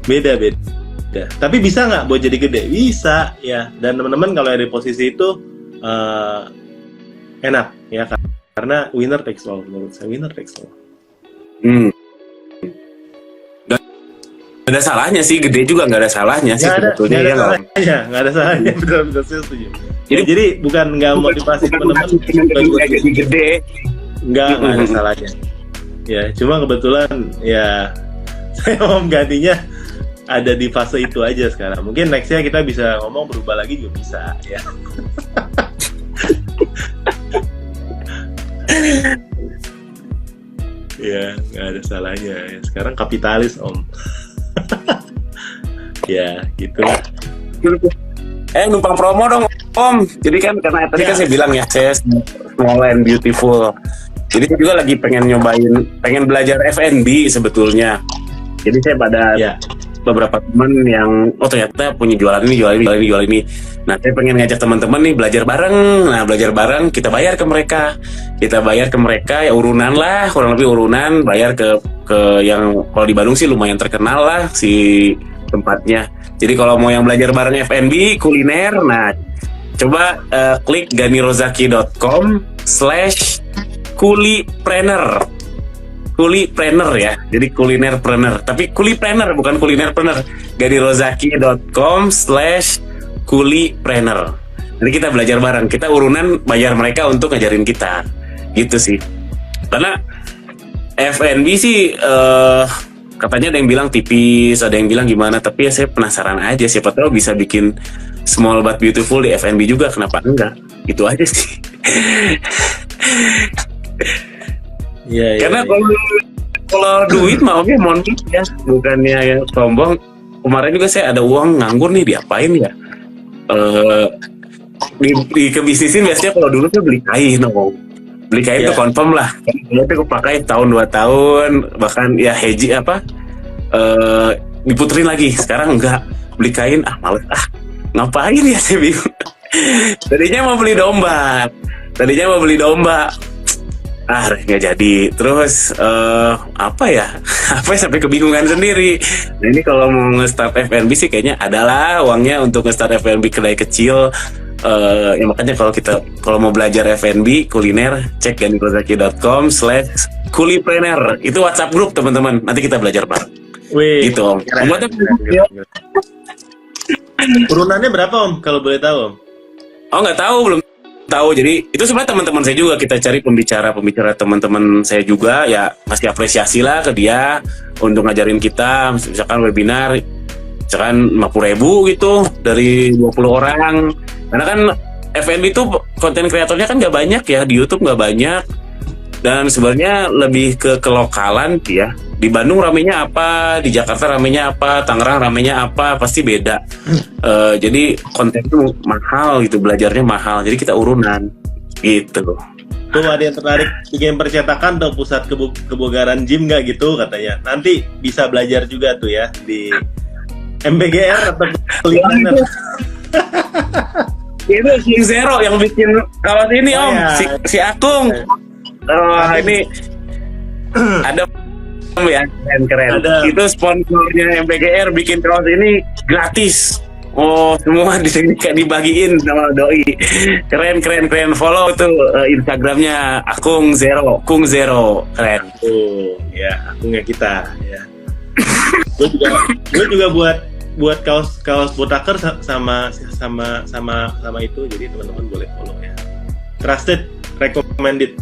[SPEAKER 1] beda. Tapi bisa nggak buat jadi gede? Bisa ya. Dan teman-teman kalau ada di posisi itu enak ya, karena winner takes all menurut saya, winner takes all.
[SPEAKER 2] Nggak ada salahnya sih, gede juga nggak ada salahnya sih sebetulnya.
[SPEAKER 1] Nggak ada salahnya, benar-benar saya setuju. Jadi bukan nggak motivasi teman-teman
[SPEAKER 2] jadi gede,
[SPEAKER 1] nggak ada salahnya. Ya cuma kebetulan ya saya mau gantinya ada di fase itu aja sekarang. Mungkin nextnya kita bisa ngomong berubah lagi juga bisa ya. Ya nggak ada salahnya ya. Sekarang kapitalis om. Ya gitu.
[SPEAKER 2] Numpang promo dong om. Jadi kan karena tadi kan saya bilang ya, saya small and beautiful. Jadi saya juga lagi pengen belajar F&B sebetulnya. Jadi saya pada beberapa teman yang ternyata punya jualan ini. Nah saya pengen ngajak teman-teman nih belajar bareng. Nah belajar bareng kita bayar ke mereka ya urunan lah, kurang lebih urunan, bayar ke yang kalau di Bandung sih lumayan terkenal lah si tempatnya. Jadi kalau mau yang belajar bareng F&B kuliner, nah coba klik ganirozaki.com/kulipreneur. Kulipreneur ya, jadi kulinerpreneur, tapi kulipreneur bukan kulinerpreneur. ganirozaki.com/kulipreneur. Jadi kita belajar bareng, kita urunan bayar mereka untuk ngajarin kita, gitu sih. Karena F&B sih katanya ada yang bilang tipis, ada yang bilang gimana, tapi ya saya penasaran aja, siapa tahu bisa bikin small but beautiful di F&B juga, kenapa enggak? Itu aja sih. Karena kalau duit mah oke, mohon ya, bukannya yang sombong. Kemarin juga saya ada uang nganggur nih, diapain ya? Di kebisnisin biasanya kalau dulu tuh beli kain, beli kain tuh confirm lah. Kalau tuh pakai tahun 2 tahun, bahkan ya hedge diputerin lagi. Sekarang enggak, beli kain males ngapain ya, saya bingung. Tadinya mau beli domba. Nggak jadi. Terus apa ya sampai kebingungan sendiri. Nah ini kalau mau nge-start F&B sih kayaknya adalah uangnya untuk nge-start F&B kedai kecil. Ya makanya kalau mau belajar F&B kuliner, cek ganirozaki.com/kulipreneur. Itu WhatsApp grup teman-teman, nanti kita belajar bareng. Gitu om.
[SPEAKER 1] Urunannya berapa om kalau boleh tahu om?
[SPEAKER 2] Nggak tahu, belum tahu. Jadi itu sebenarnya teman-teman saya juga, kita cari pembicara teman-teman saya juga ya, pasti apresiasi lah ke dia untuk ngajarin kita, misalkan webinar misalkan 50.000 gitu dari 20 orang. Karena kan F&B itu konten kreatornya kan nggak banyak ya, di YouTube nggak banyak, dan sebenarnya lebih ke kelokalan ya. Di Bandung ramenya apa, di Jakarta ramenya apa, Tangerang ramenya apa, pasti beda. Jadi konten itu mahal gitu, belajarnya mahal. Jadi kita urunan gitu.
[SPEAKER 1] Tuh ada yang tertarik bikin percetakan atau pusat kebugaran gym nggak gitu katanya. Nanti bisa belajar juga tuh ya di MBGR atau Kuliner.
[SPEAKER 2] Itu si Zero yang bikin kawas ini om, si Akung. Ini ada ya, keren. Itu sponsornya MBGR bikin kaos ini gratis. Semua dibagiin sama doi. Keren. Follow tuh Instagramnya Kung Zero, keren.
[SPEAKER 1] Ya, Akungnya kita ya. Gue juga buat kaos botaker sama itu, jadi teman-teman boleh follow ya. Trusted, recommended,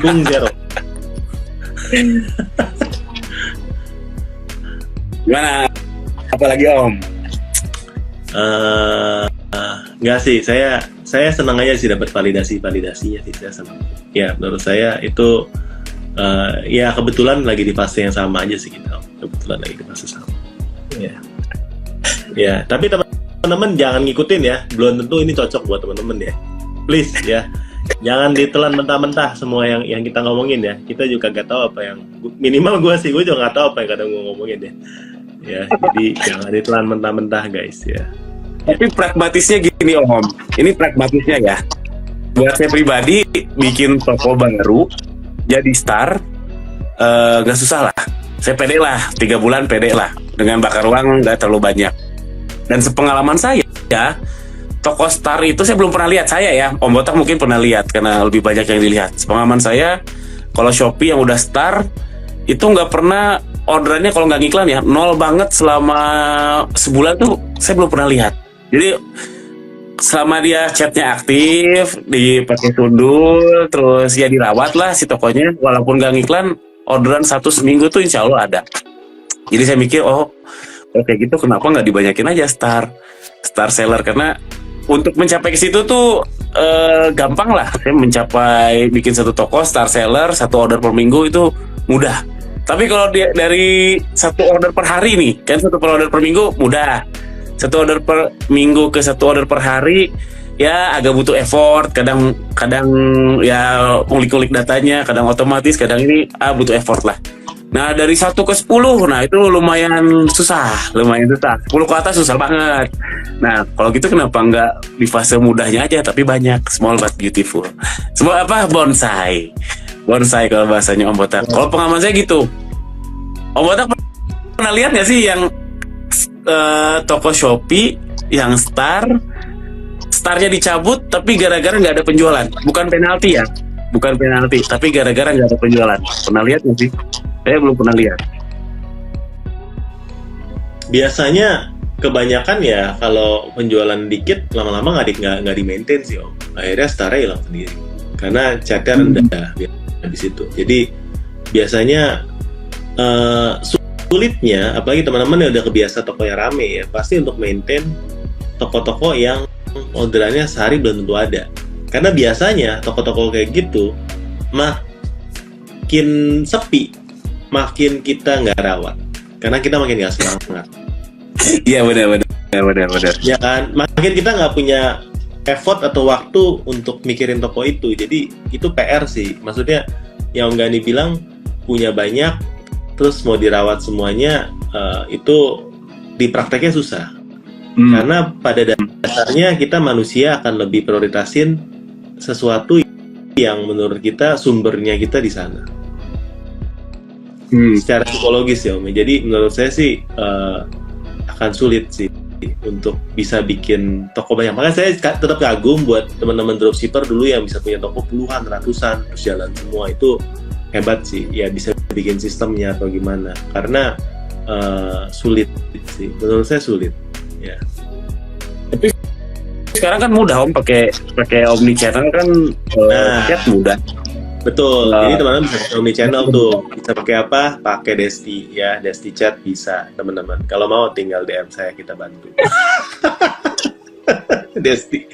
[SPEAKER 1] Kung Zero.
[SPEAKER 2] Gimana? Apalagi om?
[SPEAKER 1] Nggak sih, saya senang aja sih dapat validasinya sih, saya senang. Ya menurut saya itu Ya kebetulan lagi di fase yang sama aja sih kita. Kebetulan lagi di fase sama. Ya. Ya, tapi teman-teman jangan ngikutin ya. Belum tentu ini cocok buat teman-teman ya. Please ya. Jangan ditelan mentah-mentah semua yang kita ngomongin ya. Kita juga gak tahu apa yang minimal gue juga gak tahu apa yang kadang gue ngomongin ya. Ya, jadi jangan ditelan mentah-mentah guys ya.
[SPEAKER 2] Tapi pragmatisnya gini Om. Ini pragmatisnya ya. Buat saya pribadi bikin toko baru jadi star nggak susah lah. Saya pede lah, 3 bulan pede lah. Dengan bakar uang nggak terlalu banyak. Dan sepengalaman saya ya, toko star itu saya belum pernah lihat. Saya ya, Om Botak mungkin pernah lihat karena lebih banyak yang dilihat. Sepengalaman saya, kalau Shopee yang udah star itu nggak pernah orderannya kalau nggak ngiklan ya, 0 banget selama sebulan tuh saya belum pernah lihat. Jadi selama dia chatnya aktif, dipakai sundul, terus ya dirawat lah si tokonya, walaupun nggak ngiklan, orderan 1 seminggu tuh insya Allah ada. Jadi saya mikir, oh kayak gitu kenapa nggak dibanyakin aja star seller, karena untuk mencapai ke situ tuh gampang lah. Saya mencapai bikin 1 toko star seller, 1 order per minggu itu mudah. Tapi kalau dia dari 1 order per hari nih, kan 1 order per minggu mudah. 1 order per minggu ke 1 order per hari ya agak butuh effort, kadang ya ngulik-ngulik datanya, kadang otomatis, kadang ini butuh effort lah. Nah dari 1 ke 10, nah itu lumayan susah. 10 ke atas susah banget. Nah kalau gitu kenapa nggak di fase mudahnya aja tapi banyak, small but beautiful. Semua bonsai kalau bahasanya Om Botak. Kalau pengalaman saya gitu, Om Botak pernah lihat nggak sih yang toko Shopee yang starnya dicabut tapi gara-gara nggak ada penjualan? Bukan penalti ya, tapi gara-gara nggak ada penjualan. Pernah lihat nggak sih? Saya belum pernah lihat.
[SPEAKER 1] Biasanya kebanyakan ya kalau penjualan dikit lama-lama nggak di maintain sih Om. Akhirnya starnya hilang sendiri karena chatnya rendah habis itu. Jadi biasanya sulitnya, apalagi teman-teman yang udah kebiasa tokonya rame ya, pasti untuk maintain toko-toko yang orderannya sehari belum tentu ada. Karena biasanya toko-toko kayak gitu makin sepi, makin kita nggak rawat. Karena kita makin nggak semangat.
[SPEAKER 2] Iya benar.
[SPEAKER 1] Ya kan, makin kita nggak punya effort atau waktu untuk mikirin toko itu. Jadi itu PR sih. Maksudnya yang Om Gani bilang punya banyak, terus mau dirawat semuanya, itu di prakteknya susah. Karena pada dasarnya kita manusia akan lebih prioritasin sesuatu yang menurut kita sumbernya kita di sana. Secara psikologis ya Om. Jadi menurut saya sih akan sulit sih untuk bisa bikin toko banyak. Makanya saya tetap kagum buat teman-teman dropshipper dulu yang bisa punya toko puluhan, ratusan, terus jalan semua. Itu hebat sih, ya bisa bikin sistemnya atau gimana. Karena sulit sih, menurut saya sulit. Ya.
[SPEAKER 2] Tapi sekarang kan mudah Om, pakai omni channel kan, chat mudah.
[SPEAKER 1] Betul. Jadi teman-teman bisa pakai omni channel tuh. Bisa pakai apa? Pakai Desti ya, Desti Chat bisa teman-teman. Kalau mau tinggal DM saya, kita bantu. Desti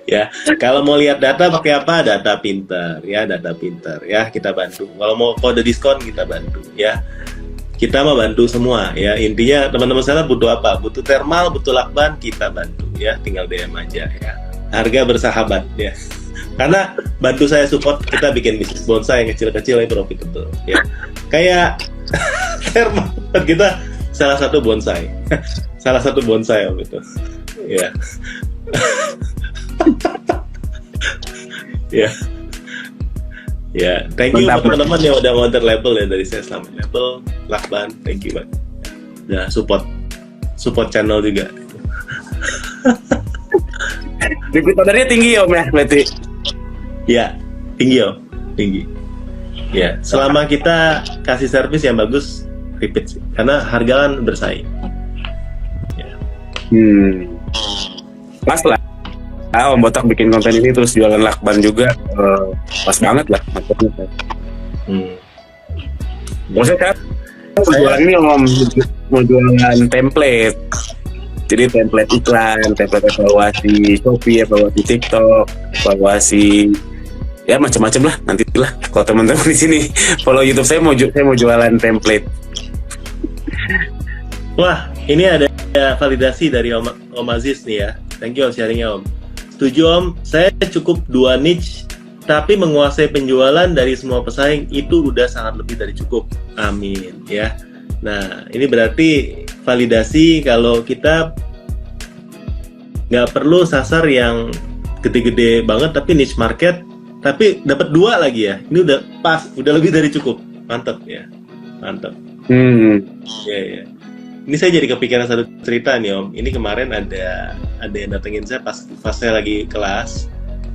[SPEAKER 1] ya. Kalau mau lihat data pakai apa? Data pinter ya, kita bantu. Kalau mau kode diskon kita bantu ya. Kita mau bantu semua ya. Intinya teman-teman saya butuh apa? Butuh thermal, butuh lakban, kita bantu ya. Tinggal DM aja ya. Harga bersahabat ya. Karena bantu saya support kita bikin bisnis bonsai yang kecil-kecil yang profitable ya. Kayak thermal kita salah satu bonsai. Om itu. Ya. Ya, thank you buat teman-teman yang udah order label ya dari saya. Selamat label, lakban, thank you banget. Udah support channel juga.
[SPEAKER 2] Repeat ordernya tinggi Om ya berarti?
[SPEAKER 1] Ya, tinggi. Ya, selama kita kasih servis yang bagus, repeat sih. Karena harga kan bersaing. Ya.
[SPEAKER 2] Pas lah. Om Botak bikin konten ini terus jualan lakban juga, pas banget lah. Maksudnya kan jualan ini mau jualan template. Jadi template iklan, template evaluasi Shopee, evaluasi TikTok, evaluasi ya macam-macam lah, nantilah kalau teman-teman di sini follow YouTube saya mau jualan template.
[SPEAKER 1] Wah, ini ada validasi dari Om Aziz nih ya. Thank you Om sharingnya Om. Setuju Om, saya cukup 2 niche tapi menguasai penjualan dari semua pesaing itu udah sangat lebih dari cukup. Amin ya. Nah, ini berarti validasi kalau kita nggak perlu sasar yang gede-gede banget tapi niche market, tapi dapat 2 lagi ya. Ini udah pas, udah lebih dari cukup. Mantap ya, mantap. Ya. Ini saya jadi kepikiran satu cerita nih Om. Ini kemarin ada yang datengin saya pas saya lagi kelas.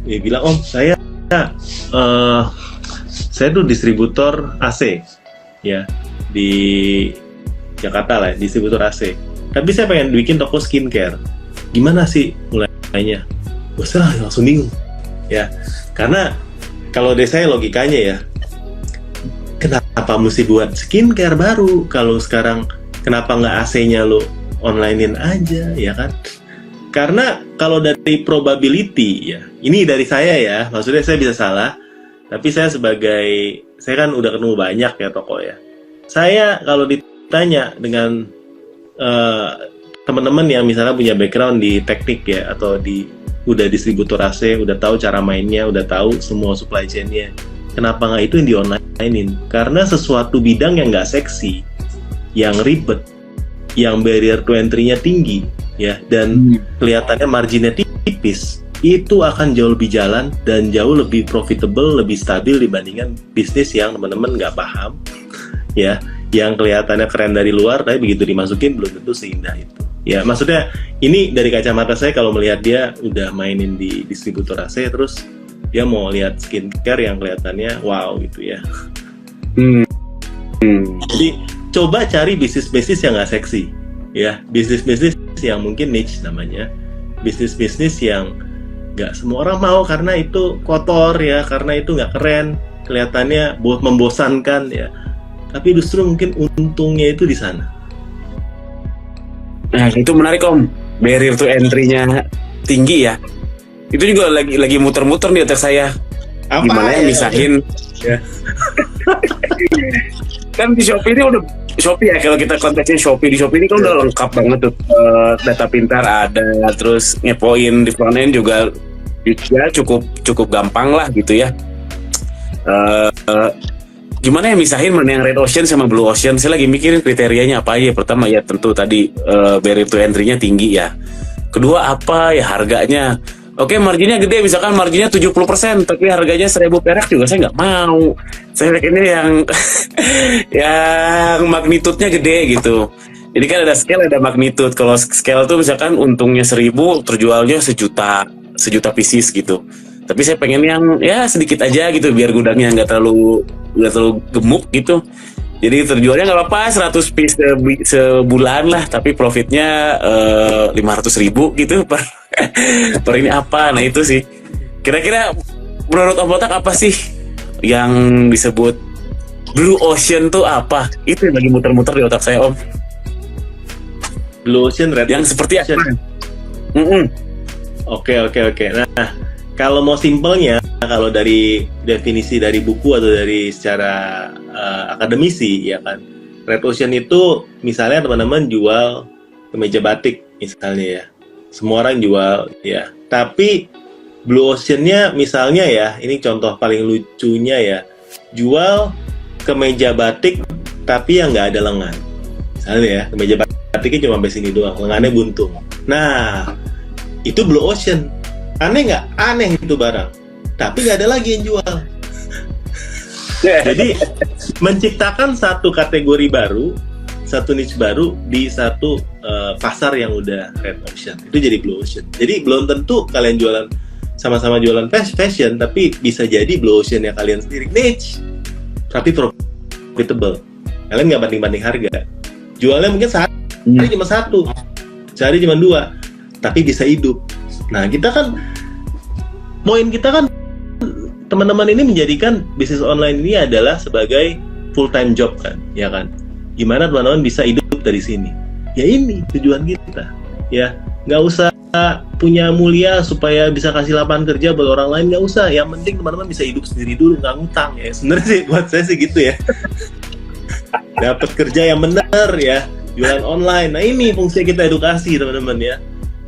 [SPEAKER 1] Dia bilang, Om, saya tuh distributor AC ya di Jakarta lah, distributor AC. Tapi saya pengen bikin toko skincare. Gimana sih mulainya? Saya langsung bingung ya. Karena kalau dari saya logikanya ya, kenapa mesti buat skincare baru? Kalau sekarang kenapa nggak AC-nya lo onlinein aja, ya kan? Karena kalau dari probability ya, ini dari saya ya, maksudnya saya bisa salah, tapi saya kan udah ketemu banyak ya toko ya. Saya kalau ditanya dengan teman-teman yang misalnya punya background di teknik ya, atau udah distributor AC, udah tahu cara mainnya, udah tahu semua supply chain-nya, kenapa nggak itu yang di-online-in? Karena sesuatu bidang yang nggak seksi, yang ribet, yang barrier to entry-nya tinggi, ya, dan kelihatannya marginnya tipis, itu akan jauh lebih jalan dan jauh lebih profitable, lebih stabil dibandingkan bisnis yang teman-teman nggak paham, ya, yang kelihatannya keren dari luar, tapi begitu dimasukin belum tentu seindah itu. Ya, maksudnya ini dari kacamata saya kalau melihat dia udah mainin di distributor AC, terus dia mau lihat skincare yang kelihatannya wow gitu ya. Jadi coba cari bisnis-bisnis yang nggak seksi, ya, bisnis-bisnis yang mungkin niche namanya, bisnis-bisnis yang nggak semua orang mau karena itu kotor ya, karena itu nggak keren, kelihatannya membosankan ya, tapi justru mungkin untungnya itu di sana.
[SPEAKER 2] Nah, itu menarik Om, barrier to entry-nya tinggi ya. Itu juga lagi muter-muter di otak saya. Gimana ya misahin ya. Kan di Shopee ini udah Shopee ya, kalau kita konteksnya Shopee, di Shopee ini kan udah lengkap banget tuh, data pintar ada, terus ngepoin di front end juga ya cukup gampang lah gitu ya. Gimana ya misahin mana yang Red Ocean sama Blue Ocean? Saya lagi mikirin kriterianya apa aja. Pertama ya tentu tadi barrier to entry-nya tinggi ya. Kedua apa ya harganya? Oke, marginnya gede, misalkan marginnya 70%, tapi harganya 1.000 perak juga saya nggak mau. Saya bikinnya yang yang magnitudenya gede gitu. Jadi kan ada scale, ada magnitude. Kalau scale tuh misalkan untungnya 1.000, terjualnya sejuta pieces gitu. Tapi saya pengen yang ya sedikit aja gitu, biar gudangnya nggak terlalu gemuk gitu. Jadi terjualnya nggak apa-apa 100 piece sebulan lah, tapi profitnya 500.000 gitu per ini apa. Nah itu sih kira-kira menurut Om Botak apa sih yang disebut Blue Ocean tuh apa? Itu yang lagi muter-muter di otak saya Om.
[SPEAKER 1] Blue Ocean, Red
[SPEAKER 2] yang seperti
[SPEAKER 1] Ocean.
[SPEAKER 2] Oke.
[SPEAKER 1] Nah, kalau mau simpelnya, kalau dari definisi dari buku atau dari secara akademisi, ya kan, Red Ocean itu misalnya teman-teman jual kemeja batik misalnya ya, semua orang jual ya. Tapi Blue Ocean-nya misalnya ya, ini contoh paling lucunya ya, jual kemeja batik tapi yang nggak ada lengan. Misalnya ya, kemeja batiknya cuma sampai sini doang, lengannya buntung. Nah, itu Blue Ocean. Aneh nggak? Aneh itu barang. Tapi nggak ada lagi yang jual. Jadi menciptakan satu kategori baru, satu niche baru di satu pasar yang udah Red Ocean. Itu jadi Blue Ocean. Jadi belum tentu kalian jualan sama-sama jualan fashion, tapi bisa jadi Blue Ocean yang kalian sendiri niche, tapi profitable. Kalian nggak banding-banding harga. Jualnya mungkin sehari cuma 1, sehari cuma 2, tapi bisa hidup. Nah, kita kan, poin kita kan, teman-teman ini menjadikan bisnis online ini adalah sebagai full time job kan, ya kan? Gimana teman-teman bisa hidup dari sini? Ya ini tujuan kita, ya. Nggak usah punya mulia supaya bisa kasih lapangan kerja buat orang lain, nggak usah. Yang penting teman-teman bisa hidup sendiri dulu, nggak ngutang ya. Sebenarnya sih buat saya sih gitu ya. Dapat kerja yang benar ya, jualan online. Nah ini fungsi kita edukasi teman-teman ya,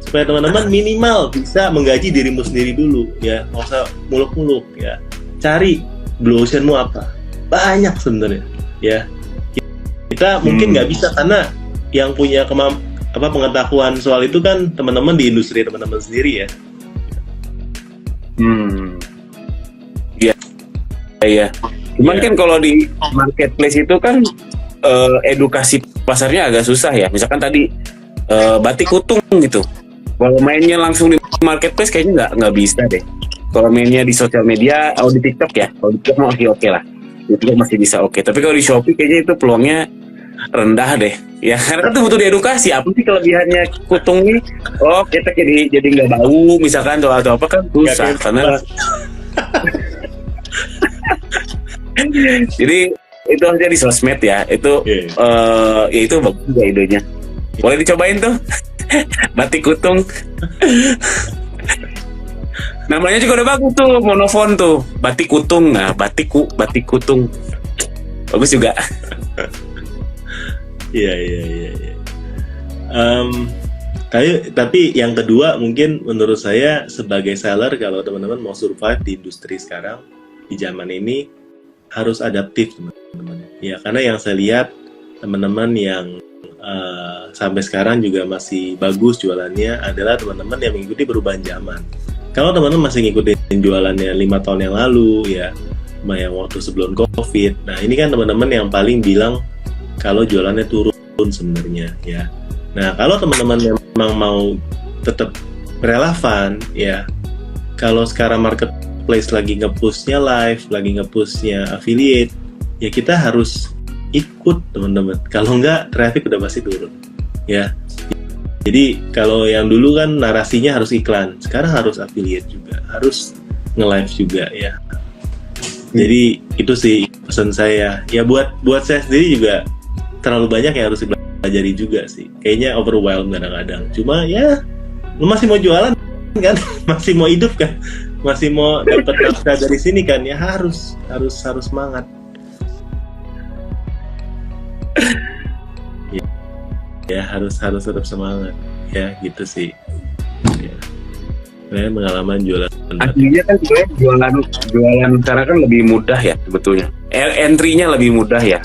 [SPEAKER 1] supaya teman-teman minimal bisa menggaji dirimu sendiri dulu ya, nggak usah muluk-muluk ya. Cari blue oceanmu apa, banyak sebenarnya ya. Kita mungkin nggak bisa karena yang punya pengetahuan soal itu kan teman-teman di industri teman-teman sendiri ya.
[SPEAKER 2] Iya, iya. Cuman kan kalau di marketplace itu kan edukasi pasarnya agak susah ya. Misalkan tadi batik kutung gitu. Kalau mainnya langsung di marketplace kayaknya nggak bisa deh. Kalau mainnya di sosial media, atau di TikTok ya, kalau di TikTok oke lah, itu masih bisa oke. Tapi kalau di Shopee kayaknya itu peluangnya rendah deh. Ya karena kan itu butuh diedukasi. Apa sih kelebihannya kutung ini? Oh kita jadi nggak bau misalkan atau apa kan susah karena. Jadi itu aja di sosmed ya. Itu ya itu bagus juga idenya. Boleh dicobain tuh. Batik kutung. Namanya juga udah bagus tuh, monofon tuh, batik kutung. Nah, batik kutung. Bagus juga.
[SPEAKER 1] Iya. Tapi yang kedua mungkin menurut saya sebagai seller, kalau teman-teman mau survive di industri sekarang, di zaman ini harus adaptif teman-teman. Ya, karena yang saya lihat teman-teman yang sampai sekarang juga masih bagus jualannya adalah teman-teman yang mengikuti perubahan zaman. Kalau teman-teman masih ngikutin jualannya 5 tahun yang lalu ya, yang waktu sebelum COVID. Nah, ini kan teman-teman yang paling bilang kalau jualannya turun sebenarnya ya. Nah, kalau teman-teman memang mau tetap relevan ya, kalau sekarang marketplace lagi nge-push-nya live, lagi nge-push-nya affiliate, ya kita harus ikut teman-teman. Kalau enggak, traffic udah pasti turun ya. Jadi kalau yang dulu kan narasinya harus iklan, sekarang harus affiliate juga, harus nge-live juga ya. Jadi itu sih pesan saya. Ya buat saya sendiri juga terlalu banyak yang harus dipelajari juga sih. Kayaknya overwhelmed kadang-kadang. Cuma ya, lu masih mau jualan kan, masih mau hidup kan, masih mau dapat nafkah dari sini kan, ya harus semangat. Ya harus tetap semangat ya, gitu sih ya. Nah, pengalaman jualan
[SPEAKER 2] Artinya kan jualan sekarang kan lebih mudah ya sebetulnya, entry-nya lebih mudah ya.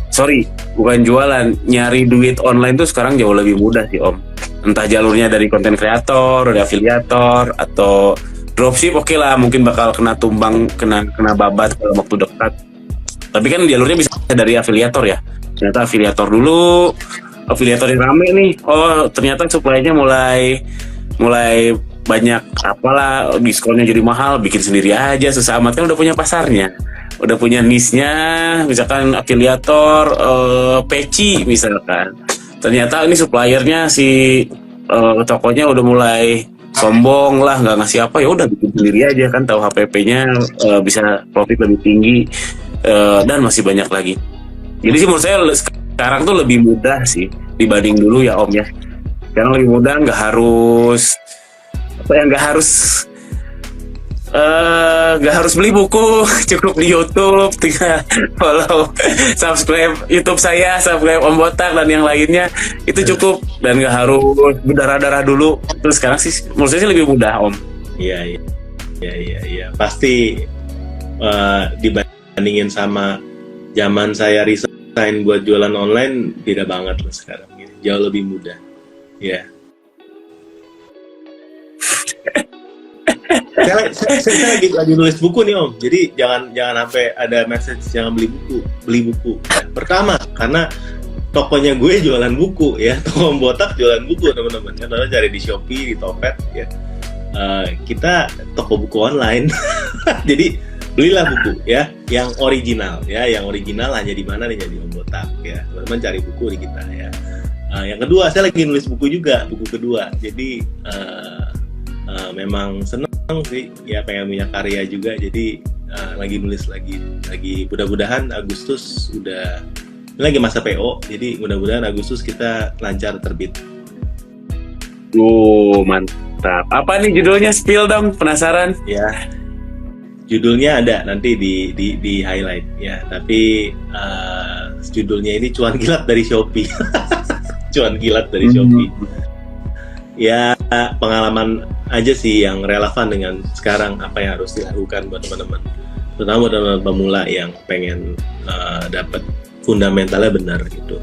[SPEAKER 2] Sorry, bukan jualan, nyari duit online tuh sekarang jauh lebih mudah sih Om. Entah jalurnya dari konten kreator, dari afiliator, atau dropship oke lah, mungkin bakal kena tumbang, kena babat dalam waktu dekat. Tapi kan jalurnya bisa dari afiliator ya. Ternyata afiliator dulu, afiliator yang rame nih, oh ternyata supply-nya mulai banyak apalah, diskonnya jadi mahal, bikin sendiri aja, susah amat kan, udah punya pasarnya, udah punya niche-nya, misalkan afiliator peci misalkan, ternyata ini suppliernya si tokonya udah mulai sombong lah, nggak ngasih apa, ya udah bikin sendiri aja kan, tahu HPP-nya bisa profit lebih tinggi, dan masih banyak lagi. Jadi sih menurut saya sekarang tuh lebih mudah sih dibanding dulu ya Om ya. Sekarang lebih mudah, nggak harus beli buku, cukup di YouTube, tinggal follow, subscribe YouTube saya, subscribe Om Botak dan yang lainnya, itu cukup, dan nggak harus berdarah-darah dulu. Terus sekarang sih menurut saya sih lebih mudah Om.
[SPEAKER 1] Iya, pasti dibandingin sama zaman saya resign buat jualan online, beda banget lah sekarang, jauh lebih mudah ya. Saya lagi nulis buku nih Om, jadi jangan sampai ada message jangan beli buku. Pertama, karena tokonya gue jualan buku ya, toko Om Botak jualan buku teman-teman. Contohnya cari di Shopee, di Topet ya. Kita toko buku online, jadi belilah buku ya, yang original ya, yang original hanya di mana nih, jadi Om Botak ya. Teman-teman cari buku di kita ya. Yang kedua, saya lagi nulis buku juga, buku kedua. Jadi memang seneng sih ya, pengen punya karya juga, jadi lagi nulis lagi mudah-mudahan Agustus udah, ini lagi masa PO, jadi mudah-mudahan Agustus kita lancar terbit.
[SPEAKER 2] Mantap. Mantap. Apa nih judulnya? Spill dong, penasaran.
[SPEAKER 1] Ya, judulnya ada nanti di highlight ya. Tapi judulnya ini cuan kilat dari Shopee. Cuan kilat dari Shopee. Ya, pengalaman aja sih yang relevan dengan sekarang apa yang harus dilakukan buat teman-teman. Terutama buat teman-teman pemula yang pengen dapat fundamentalnya benar gitu.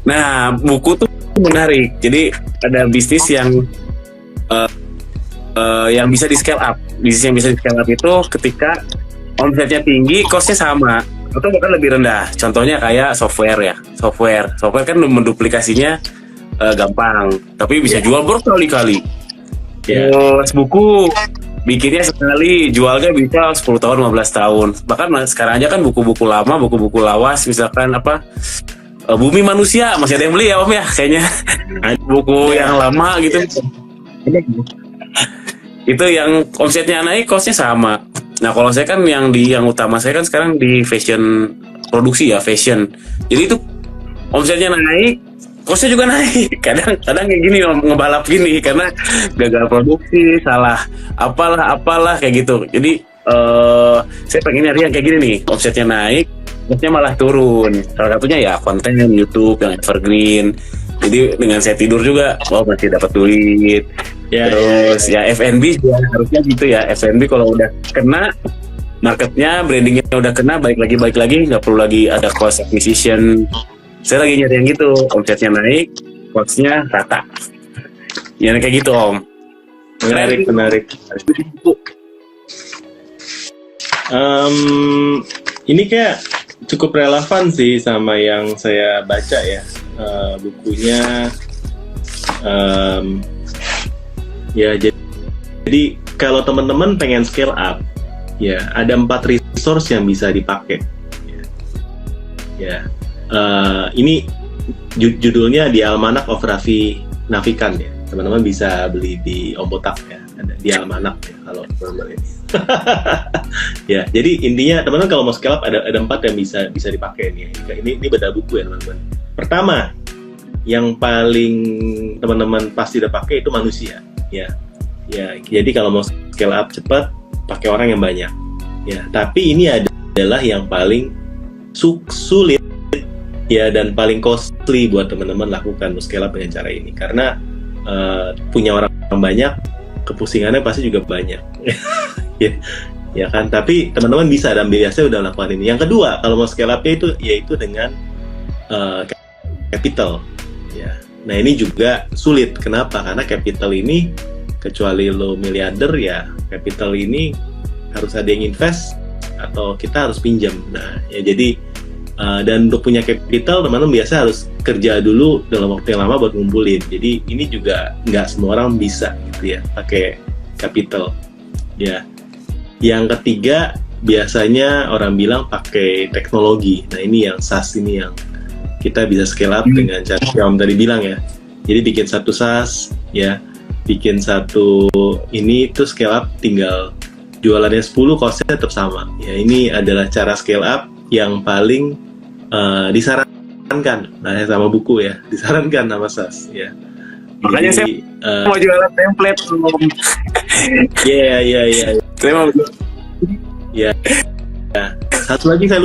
[SPEAKER 2] Nah, buku tuh menarik. Jadi ada bisnis yang bisa di scale up. Bisnis yang bisa di scale up itu ketika omsetnya tinggi, costnya sama atau bahkan lebih rendah. Contohnya kayak software ya. Software kan menduplikasinya gampang, tapi bisa jual berkali-kali. Terus buku bikinnya sekali, jualnya bisa 10 tahun, 15 tahun. Bahkan sekarang aja kan buku-buku lama, buku-buku lawas, misalkan apa Bumi Manusia, masih ada yang beli ya Om ya kayaknya. Buku yang lama gitu. Itu yang omsetnya naik, costnya sama. Nah kalau saya kan yang utama saya kan sekarang di fashion produksi ya, fashion. Jadi itu omsetnya naik, costnya juga naik. Kadang kayak gini ngebalap gini karena gagal produksi, salah apalah kayak gitu. Jadi saya pengen nyari yang kayak gini nih, omsetnya naik, costnya malah turun. Salah satunya ya konten YouTube yang evergreen. Jadi dengan saya tidur juga, masih dapat duit. Terus ya F&B ya, harusnya gitu ya. F&B kalau udah kena marketnya, brandingnya udah kena, balik lagi nggak perlu lagi ada cost acquisition. Saya lagi nyari yang gitu, omsetnya naik, costnya rata. Yang kayak gitu Om.
[SPEAKER 1] Menarik. Ini kayak cukup relevan sih sama yang saya baca ya. Bukunya ya jadi kalau teman-teman pengen scale up ya ada 4 resource yang bisa dipakai ini judulnya The Almanac of Raffi Navickan ya, teman-teman bisa beli di Om Botak ya, ada di Almanac ya kalau teman-teman ini. Ya jadi intinya teman-teman kalau mau scale up ada 4 yang bisa dipakai nih. Ini beda buku ya teman-teman. Pertama, yang paling teman-teman pasti udah pakai itu manusia. Ya, jadi kalau mau scale up cepat, pakai orang yang banyak. Ya, tapi ini adalah yang paling sulit ya dan paling costly buat teman-teman lakukan scale up dengan cara ini. Karena punya orang banyak, kepusingannya pasti juga banyak. ya kan. Tapi teman-teman bisa dan biasanya udah lakukan ini. Yang kedua, kalau mau scale up-nya yaitu dengan capital. Ya. Nah ini juga sulit. Kenapa? Karena capital ini kecuali lo miliarder ya, capital ini harus ada yang invest atau kita harus pinjam. Nah ya jadi dan untuk punya capital teman-teman biasa harus kerja dulu dalam waktu yang lama buat ngumpulin. Jadi ini juga nggak semua orang bisa gitu ya pakai capital. Ya. Yang ketiga biasanya orang bilang pakai teknologi. Nah ini yang SaaS ini yang kita bisa scale up dengan cara yang Om tadi bilang ya. Jadi bikin satu SaaS ya, bikin satu ini itu scale up tinggal jualannya 10, costnya tetap sama. Ya ini adalah cara scale up yang paling disarankan. Nah sama buku ya, disarankan sama SaaS ya.
[SPEAKER 2] Makanya saya mau jualan template.
[SPEAKER 1] Iya. Saya mau ya. Satu lagi saya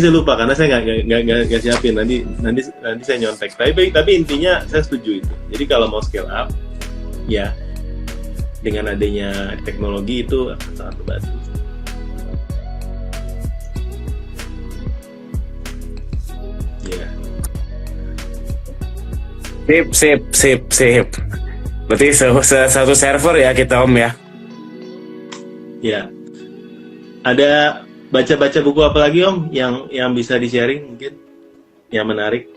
[SPEAKER 1] lupa karena saya nggak siapin, nanti saya nyontek. Tapi intinya saya setuju itu. Jadi kalau mau scale up ya dengan adanya teknologi itu akan sangat membantu. Ya. Sip.
[SPEAKER 2] Berarti satu server ya kita Om ya.
[SPEAKER 1] Ya. Ada baca buku apa lagi Om yang bisa di-sharing mungkin yang menarik?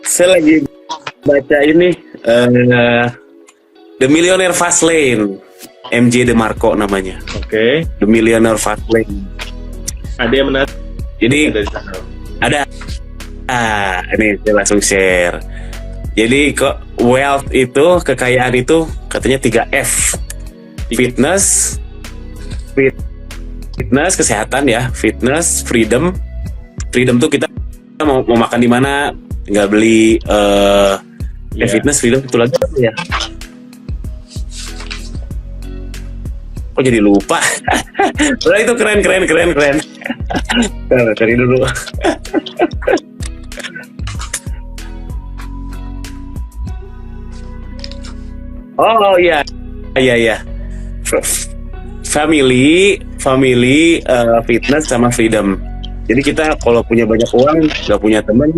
[SPEAKER 2] Saya lagi baca ini The Millionaire Fast Lane, MJ DeMarco namanya.
[SPEAKER 1] Oke.
[SPEAKER 2] The Millionaire Fast Lane.
[SPEAKER 1] Ada yang menarik?
[SPEAKER 2] Jadi ada. Ini saya langsung share. Jadi kok wealth itu, kekayaan itu katanya 3F. Fitness, kesehatan ya, fitness, freedom tuh kita mau makan di mana, tinggal beli fitness freedom itu lagi ya. Kok jadi lupa? Udah itu keren. Cari dulu. Oh iya. Family fitness sama freedom. Jadi kita kalau punya banyak uang, nggak punya teman,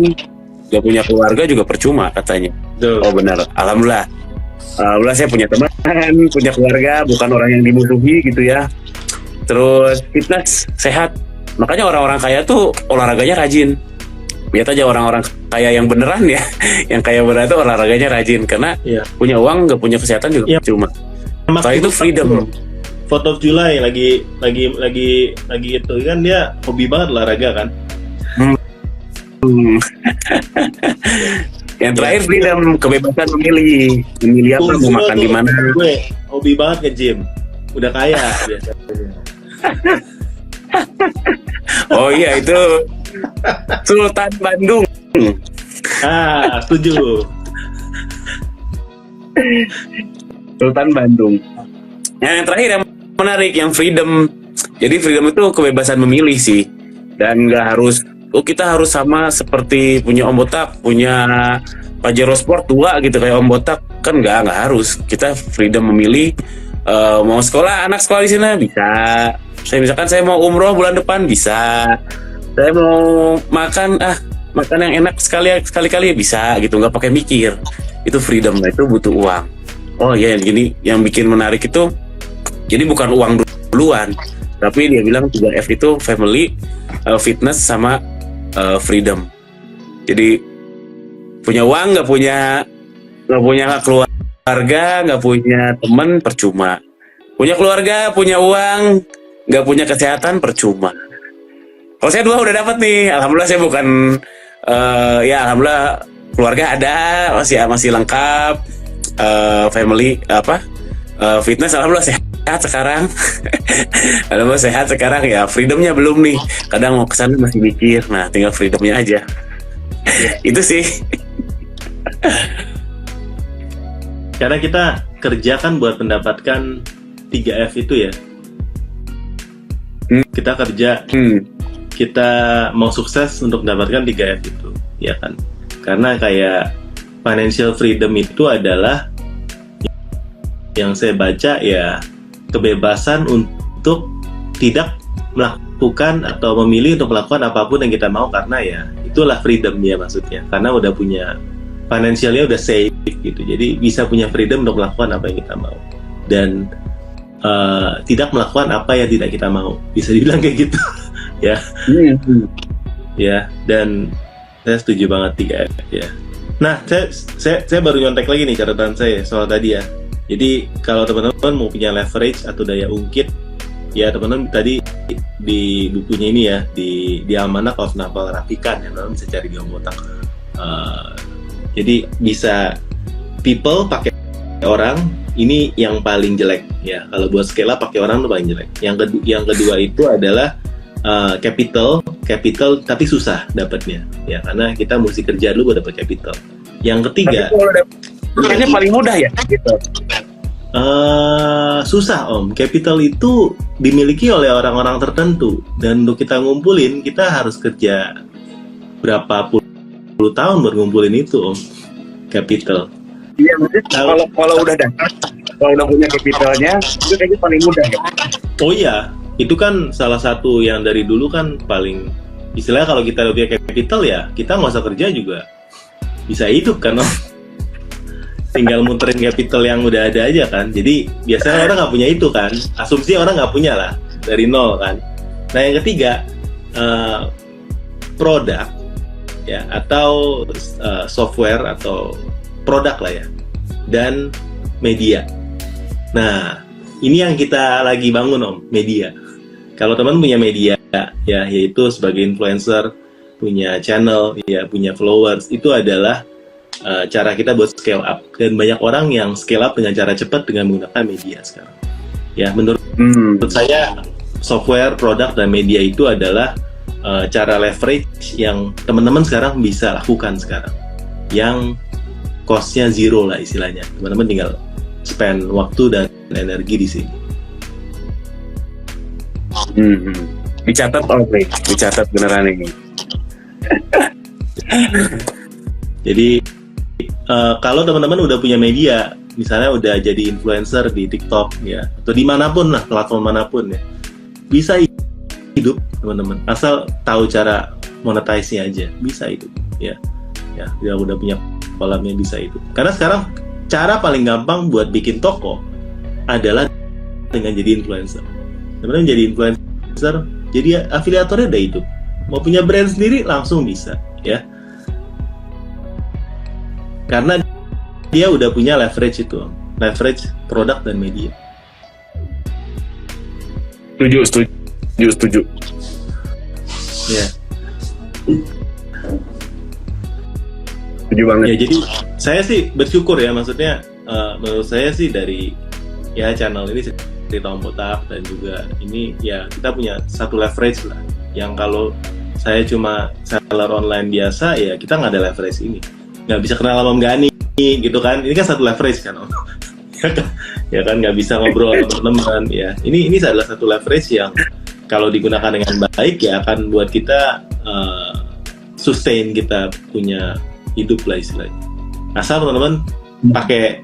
[SPEAKER 2] nggak punya keluarga juga percuma katanya.
[SPEAKER 1] Tuh.
[SPEAKER 2] Oh benar. Alhamdulillah saya punya teman, punya keluarga, bukan orang yang dimusuhi gitu ya. Terus fitness, sehat. Makanya orang-orang kaya tuh olahraganya rajin. Lihat aja orang-orang kaya yang beneran ya, yang kaya beneran itu olahraganya rajin karena punya uang nggak punya kesehatan juga cuma. Soalnya itu freedom.
[SPEAKER 1] Foto of July lagi itu kan dia hobi banget olahraga kan.
[SPEAKER 2] Yang terakhir freedom, kebebasan memilih apa mau makan di mana.
[SPEAKER 1] Gue hobi banget nge-gym. Udah kaya biasanya.
[SPEAKER 2] Oh iya itu Sultan Bandung.
[SPEAKER 1] Setuju.
[SPEAKER 2] Sultan Bandung. Yang terakhir yang menarik, yang freedom. Jadi freedom itu kebebasan memilih sih, dan nggak harus kita harus sama seperti punya Om Botak, punya Pajero Sport tua gitu kayak Om Botak, kan nggak harus. Kita freedom memilih mau sekolah, anak sekolah di sini bisa. Saya mau umroh bulan depan bisa. Saya mau makan yang enak sekali-kali bisa gitu, nggak pakai mikir. Itu freedom, itu butuh uang. Oh iya, gini yang bikin menarik itu, jadi bukan uang duluan, tapi dia bilang 3F itu family, fitness sama freedom. Jadi punya uang nggak punya keluarga, nggak punya teman percuma. Punya keluarga, punya uang, nggak punya kesehatan percuma. Kalau saya 2 udah dapat nih, alhamdulillah saya bukan alhamdulillah keluarga ada, masih lengkap, family fitness alhamdulillah sehat sekarang. Alhamdulillah sehat sekarang ya, freedomnya belum nih. Kadang mau kesana masih mikir, nah tinggal freedomnya aja. Itu sih.
[SPEAKER 1] Karena kita kerja kan buat mendapatkan 3F itu ya. Kita kerja, kita mau sukses untuk mendapatkan 3F itu, ya kan? Karena kayak financial freedom itu adalah yang saya baca ya, kebebasan untuk tidak melakukan atau memilih untuk melakukan apapun yang kita mau, karena ya itulah freedom ya maksudnya. Karena udah punya financialnya udah safe gitu, jadi bisa punya freedom untuk melakukan apa yang kita mau dan tidak melakukan apa yang tidak kita mau, bisa dibilang kayak gitu. Ya. Ya, dan saya setuju banget 3F ya. Nah, saya baru nyontek lagi nih catatan saya soal tadi ya. Jadi kalau teman-teman mau punya leverage atau daya ungkit, ya teman-teman tadi di bukunya ini ya, di Almanac of Naval Ravikant ya, teman-teman bisa cari di Om Botak. Jadi bisa people pakai orang, ini yang paling jelek ya. Kalau buat scale up pakai orang itu paling jelek. Yang kedua itu adalah capital tapi susah dapatnya ya, karena kita mesti kerja dulu buat dapat capital. Yang ketiga,
[SPEAKER 2] ini paling mudah ya gitu.
[SPEAKER 1] Susah Om, capital itu dimiliki oleh orang-orang tertentu, dan untuk kita ngumpulin kita harus kerja berapa puluh tahun baru ngumpulin itu Om, capital.
[SPEAKER 2] Iya, mungkin kalau udah dapat, kalau udah punya capitalnya, itu kayaknya paling mudah ya.
[SPEAKER 1] Oh iya, itu kan salah satu yang dari dulu kan paling, istilahnya kalau kita udah punya capital ya kita nggak usah kerja juga bisa hidup kan Om. Tinggal muterin capital yang udah ada aja kan. Jadi biasanya orang nggak punya itu kan, asumsi orang nggak punya lah dari nol kan. Nah yang ketiga, produk ya, atau software atau produk lah ya, dan media. Nah ini yang kita lagi bangun Om, media. Kalau teman punya media ya, yaitu sebagai influencer, punya channel ya, punya followers, itu adalah cara kita buat scale up. Dan banyak orang yang scale up dengan cara cepat dengan menggunakan media sekarang ya. Menurut saya software, produk, dan media itu adalah cara leverage yang teman-teman sekarang bisa lakukan sekarang, yang cost-nya zero lah istilahnya. Teman-teman tinggal spend waktu dan energi di sini.
[SPEAKER 2] Dicatat dicatat beneran ini.
[SPEAKER 1] Jadi kalau teman-teman udah punya media, misalnya udah jadi influencer di TikTok ya, atau dimanapun lah, platform manapun ya, bisa hidup teman-teman, asal tahu cara monetize-nya aja, bisa hidup ya. Dia udah punya kolamnya, bisa hidup. Karena sekarang cara paling gampang buat bikin toko adalah dengan jadi influencer. Teman-teman jadi influencer, jadi afiliatornya udah hidup. Mau punya brand sendiri langsung bisa ya. Karena dia udah punya leverage produk dan media.
[SPEAKER 2] Setuju.
[SPEAKER 1] Ya.
[SPEAKER 2] Setuju banget.
[SPEAKER 1] Ya, jadi saya sih bersyukur ya, maksudnya menurut saya sih dari ya channel ini cerita Om Botak, dan juga ini ya kita punya satu leverage lah, yang kalau saya cuma seller online biasa ya kita nggak ada leverage ini, nggak bisa kenal sama Om Gani gitu kan, ini kan satu leverage kan Om. Ya kan nggak bisa ngobrol sama teman ya, ini adalah satu leverage yang kalau digunakan dengan baik ya akan buat kita sustain, kita punya hidup lah istilahnya. Asal teman-teman pakai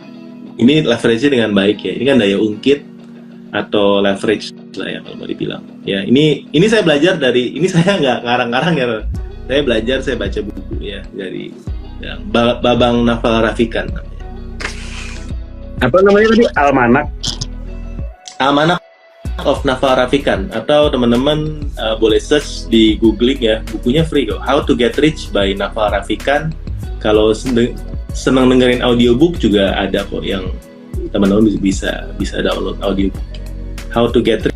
[SPEAKER 1] ini leverage-nya dengan baik ya. Ini kan daya ungkit atau leverage lah ya kalau mau dibilang. Ya, ini saya belajar dari, ini saya nggak ngarang-ngarang ya. Saya belajar, saya baca buku ya dari yang Babang Naval Rafikan namanya.
[SPEAKER 2] Apa namanya tadi?
[SPEAKER 1] Almanak of Naval Rafikan, atau teman-teman boleh search di googling ya, bukunya free kok. How to Get Rich by Naval Rafikan. Kalau senang dengerin audiobook juga ada kok, yang teman-teman bisa download audiobook. How to Get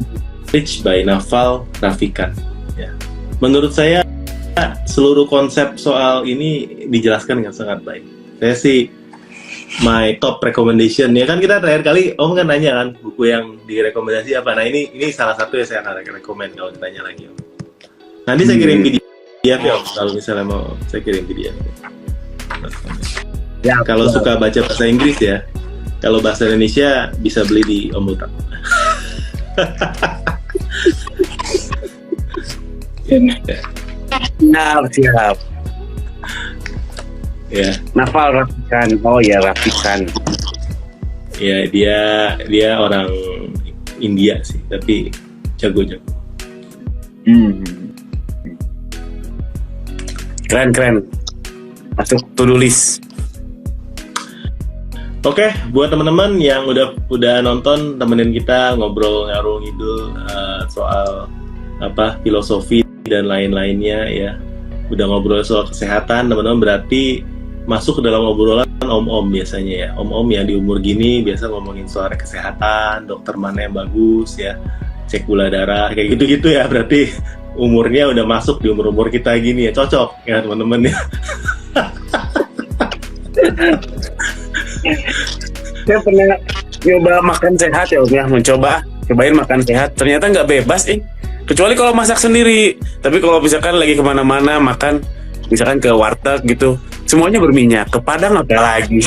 [SPEAKER 1] Rich by Naval Rafikan. Ya. Menurut saya seluruh konsep soal ini dijelaskan dengan sangat baik. Saya sih my top recommendation ya kan, kita terakhir kali Om kan nanya kan buku yang direkomendasi apa. Nah ini salah satu yang saya akan rekomend kalau ditanya lagi Om. Nanti saya kirim PDF ya Om, kalau misalnya mau saya kirim PDF. Ya, kalau suka baca bahasa Inggris ya, kalau bahasa Indonesia bisa beli di Om Botak.
[SPEAKER 2] Nah, siap.
[SPEAKER 1] Ya.
[SPEAKER 2] Naval Rafikan. Oh ya, Rafikan.
[SPEAKER 1] Ya, dia orang India sih, tapi jago-jago.
[SPEAKER 2] Keren. Masuk to-do list.
[SPEAKER 1] Oke, buat teman-teman yang udah nonton, temenin kita ngobrol ngarung ngidul soal filosofi dan lain-lainnya ya. Udah ngobrol soal kesehatan, teman-teman berarti masuk ke dalam obrolan om-om biasanya ya. Om-om yang di umur gini biasa ngomongin soal kesehatan, dokter mana yang bagus ya, cek gula darah kayak gitu-gitu ya. Berarti umurnya udah masuk di umur-umur kita gini ya, cocok ya teman-teman ya.
[SPEAKER 2] Saya pernah nyoba makan sehat ya Om ya, cobain makan sehat, ternyata nggak bebas kecuali kalau masak sendiri. Tapi kalau misalkan lagi kemana-mana makan, misalkan ke warteg gitu, semuanya berminyak, ke Padang apa lagi.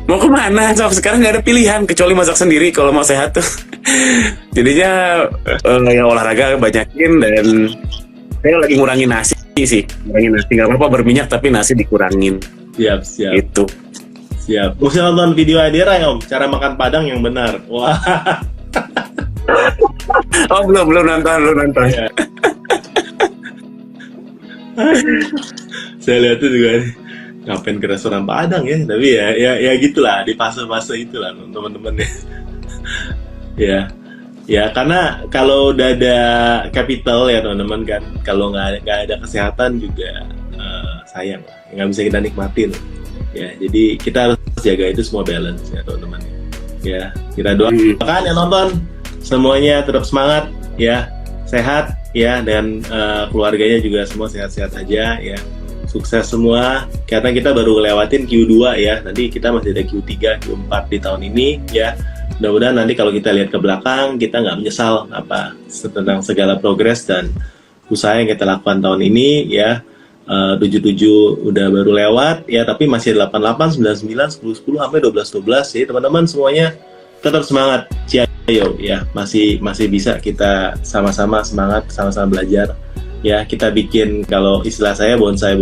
[SPEAKER 2] Mau kemana? Sekarang nggak ada pilihan kecuali masak sendiri kalau mau sehat tuh. Jadinya ya olahraga banyakin, dan saya lagi ngurangin nasi sih, nggak apa-apa berminyak tapi nasi dikurangin.
[SPEAKER 1] Siap.
[SPEAKER 2] Itu.
[SPEAKER 1] Siap. Mesti nonton video Adira ya Om, cara makan Padang yang benar. Wah.
[SPEAKER 2] Oh belum nonton.
[SPEAKER 1] Ya. Saya lihat itu juga ngapain ke restoran Padang ya, tapi ya gitulah, di fase-fase itulah teman-teman ya. Ya karena kalau udah ada capital ya teman-teman kan, kalau nggak ada kesehatan juga sayang lah, nggak bisa kita nikmatin ya. Jadi kita harus jaga itu semua, balance ya teman-teman ya. Kita doakan yang nonton semuanya tetap semangat ya, sehat ya, dan keluarganya juga semua sehat-sehat aja ya, sukses semua. Karena kita baru lewatin Q2 ya, nanti kita masih ada Q3, Q4 di tahun ini ya. Mudah-mudahan nanti kalau kita lihat ke belakang kita nggak menyesal tentang segala progres dan usaha yang kita lakukan tahun ini ya. 77 udah baru lewat ya, tapi masih 88, 99, 10, 10 sampai 12, 12. Jadi teman-teman semuanya tetap semangat, Ciayo ya, masih bisa kita sama-sama semangat, sama-sama belajar ya. Kita bikin, kalau istilah saya bonsai,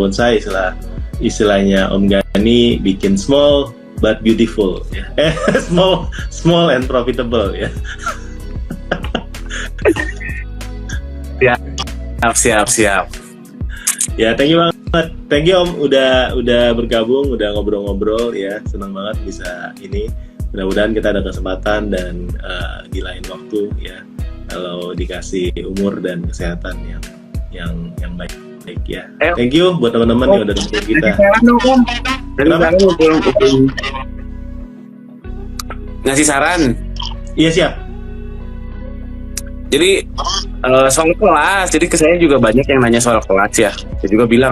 [SPEAKER 1] istilahnya Om Gani bikin small but beautiful ya. Small and profitable ya.
[SPEAKER 2] Siap.
[SPEAKER 1] Ya, thank you banget. Thank you Om udah bergabung, udah ngobrol-ngobrol ya. Senang banget bisa ini. Mudah-mudahan kita ada kesempatan dan di lain waktu ya. Kalau dikasih umur dan kesehatan yang baik ya. Thank you buat teman-teman yang udah nonton kita.
[SPEAKER 2] Ngasih saran.
[SPEAKER 1] Iya, siap.
[SPEAKER 2] Jadi soal kelas, jadi ke saya juga banyak yang nanya soal kelas ya. Saya juga bilang,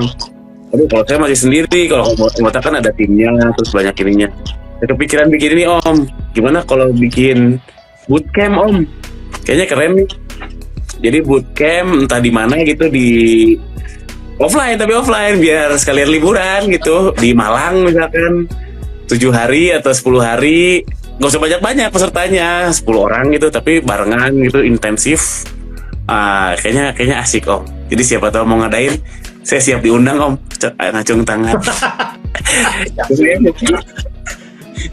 [SPEAKER 2] aduh kalau saya masih sendiri, kalau anggota kan ada timnya, terus banyak ininya. Saya kepikiran bikin ini Om, gimana kalau bikin bootcamp Om? Kayaknya keren nih. Jadi bootcamp entah di mana gitu, di offline biar sekalian liburan gitu, di Malang misalkan 7 hari atau 10 hari. Gak usah banyak-banyak pesertanya, 10 orang gitu, tapi barengan gitu, intensif. Kayaknya asik Om. Jadi siapa tahu mau ngadain, saya siap diundang Om. Ngacung tangan.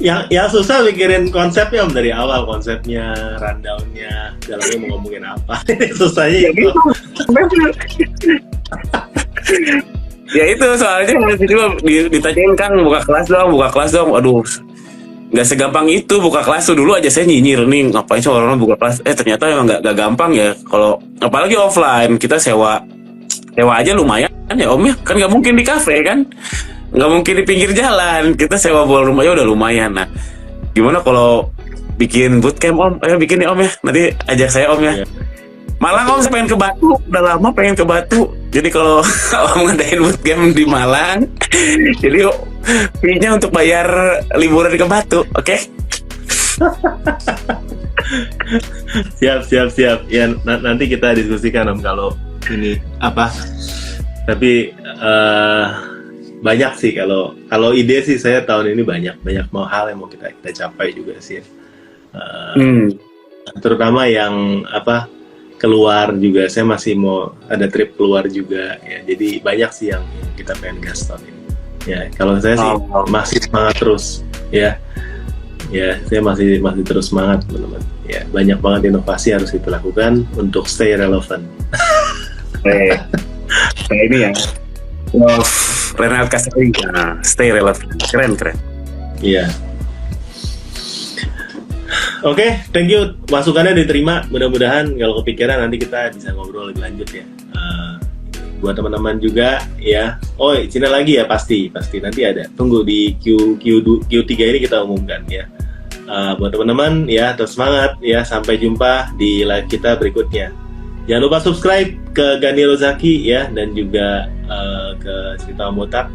[SPEAKER 1] yang susah mikirin konsepnya Om, dari awal konsepnya, rundown-nya, dalamnya mau ngomongin apa. Susahnya itu.
[SPEAKER 2] Ya itu soalnya juga ditanyain Kang, buka kelas dong. Aduh, nggak segampang itu buka kelas tuh. Dulu aja saya nyinyir nih, ngapain sih orang buka kelas. Ternyata emang nggak gampang ya. Kalau apalagi offline, kita sewa aja lumayan ya Om ya. Kan nggak mungkin di kafe kan, nggak mungkin di pinggir jalan. Kita sewa ballroom aja udah lumayan. Nah, gimana kalau bikin bootcamp Om? Ayo bikin nih Om ya. Nanti ajak saya Om ya. Malang Om, saya pengen ke Batu. Udah lama pengen ke Batu. Jadi kalau Om ngadain bootcamp di Malang, jadi fee-nya untuk bayar liburan ke Batu, oke?
[SPEAKER 1] Siap. Ya nanti kita diskusikan Om kalau ini apa. Tapi banyak sih kalau ide sih, saya tahun ini banyak mau hal yang mau kita capai juga sih. Terutama yang apa, keluar juga, saya masih mau ada trip keluar juga ya. Jadi banyak sih yang kita pengen gas tahun ini ya. Kalau saya sih masih semangat terus ya, saya masih terus semangat teman-teman ya. Banyak banget inovasi harus kita lakukan untuk stay relevant.
[SPEAKER 2] Kayak ini ya, Renald Kasari, stay relevant, keren.
[SPEAKER 1] Iya. Oke, thank you. Masukannya diterima. Mudah-mudahan kalau kepikiran nanti kita bisa ngobrol lebih lanjut ya. Buat teman-teman juga ya. Oh, Cina lagi ya, pasti nanti ada. Tunggu di Q3 ini kita umumkan ya. Buat teman-teman ya, terus semangat ya. Sampai jumpa di live kita berikutnya. Jangan lupa subscribe ke Gani Rozaki ya, dan juga ke Cerita Om Botak,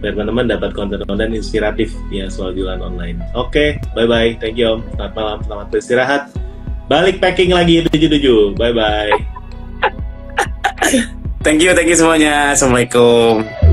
[SPEAKER 1] biar teman-teman dapat konten-konten inspiratif ya soal jualan online. Oke, bye-bye. Thank you Om. Selamat malam, selamat beristirahat. Balik packing lagi 77. Bye-bye.
[SPEAKER 2] Thank you semuanya. Assalamualaikum.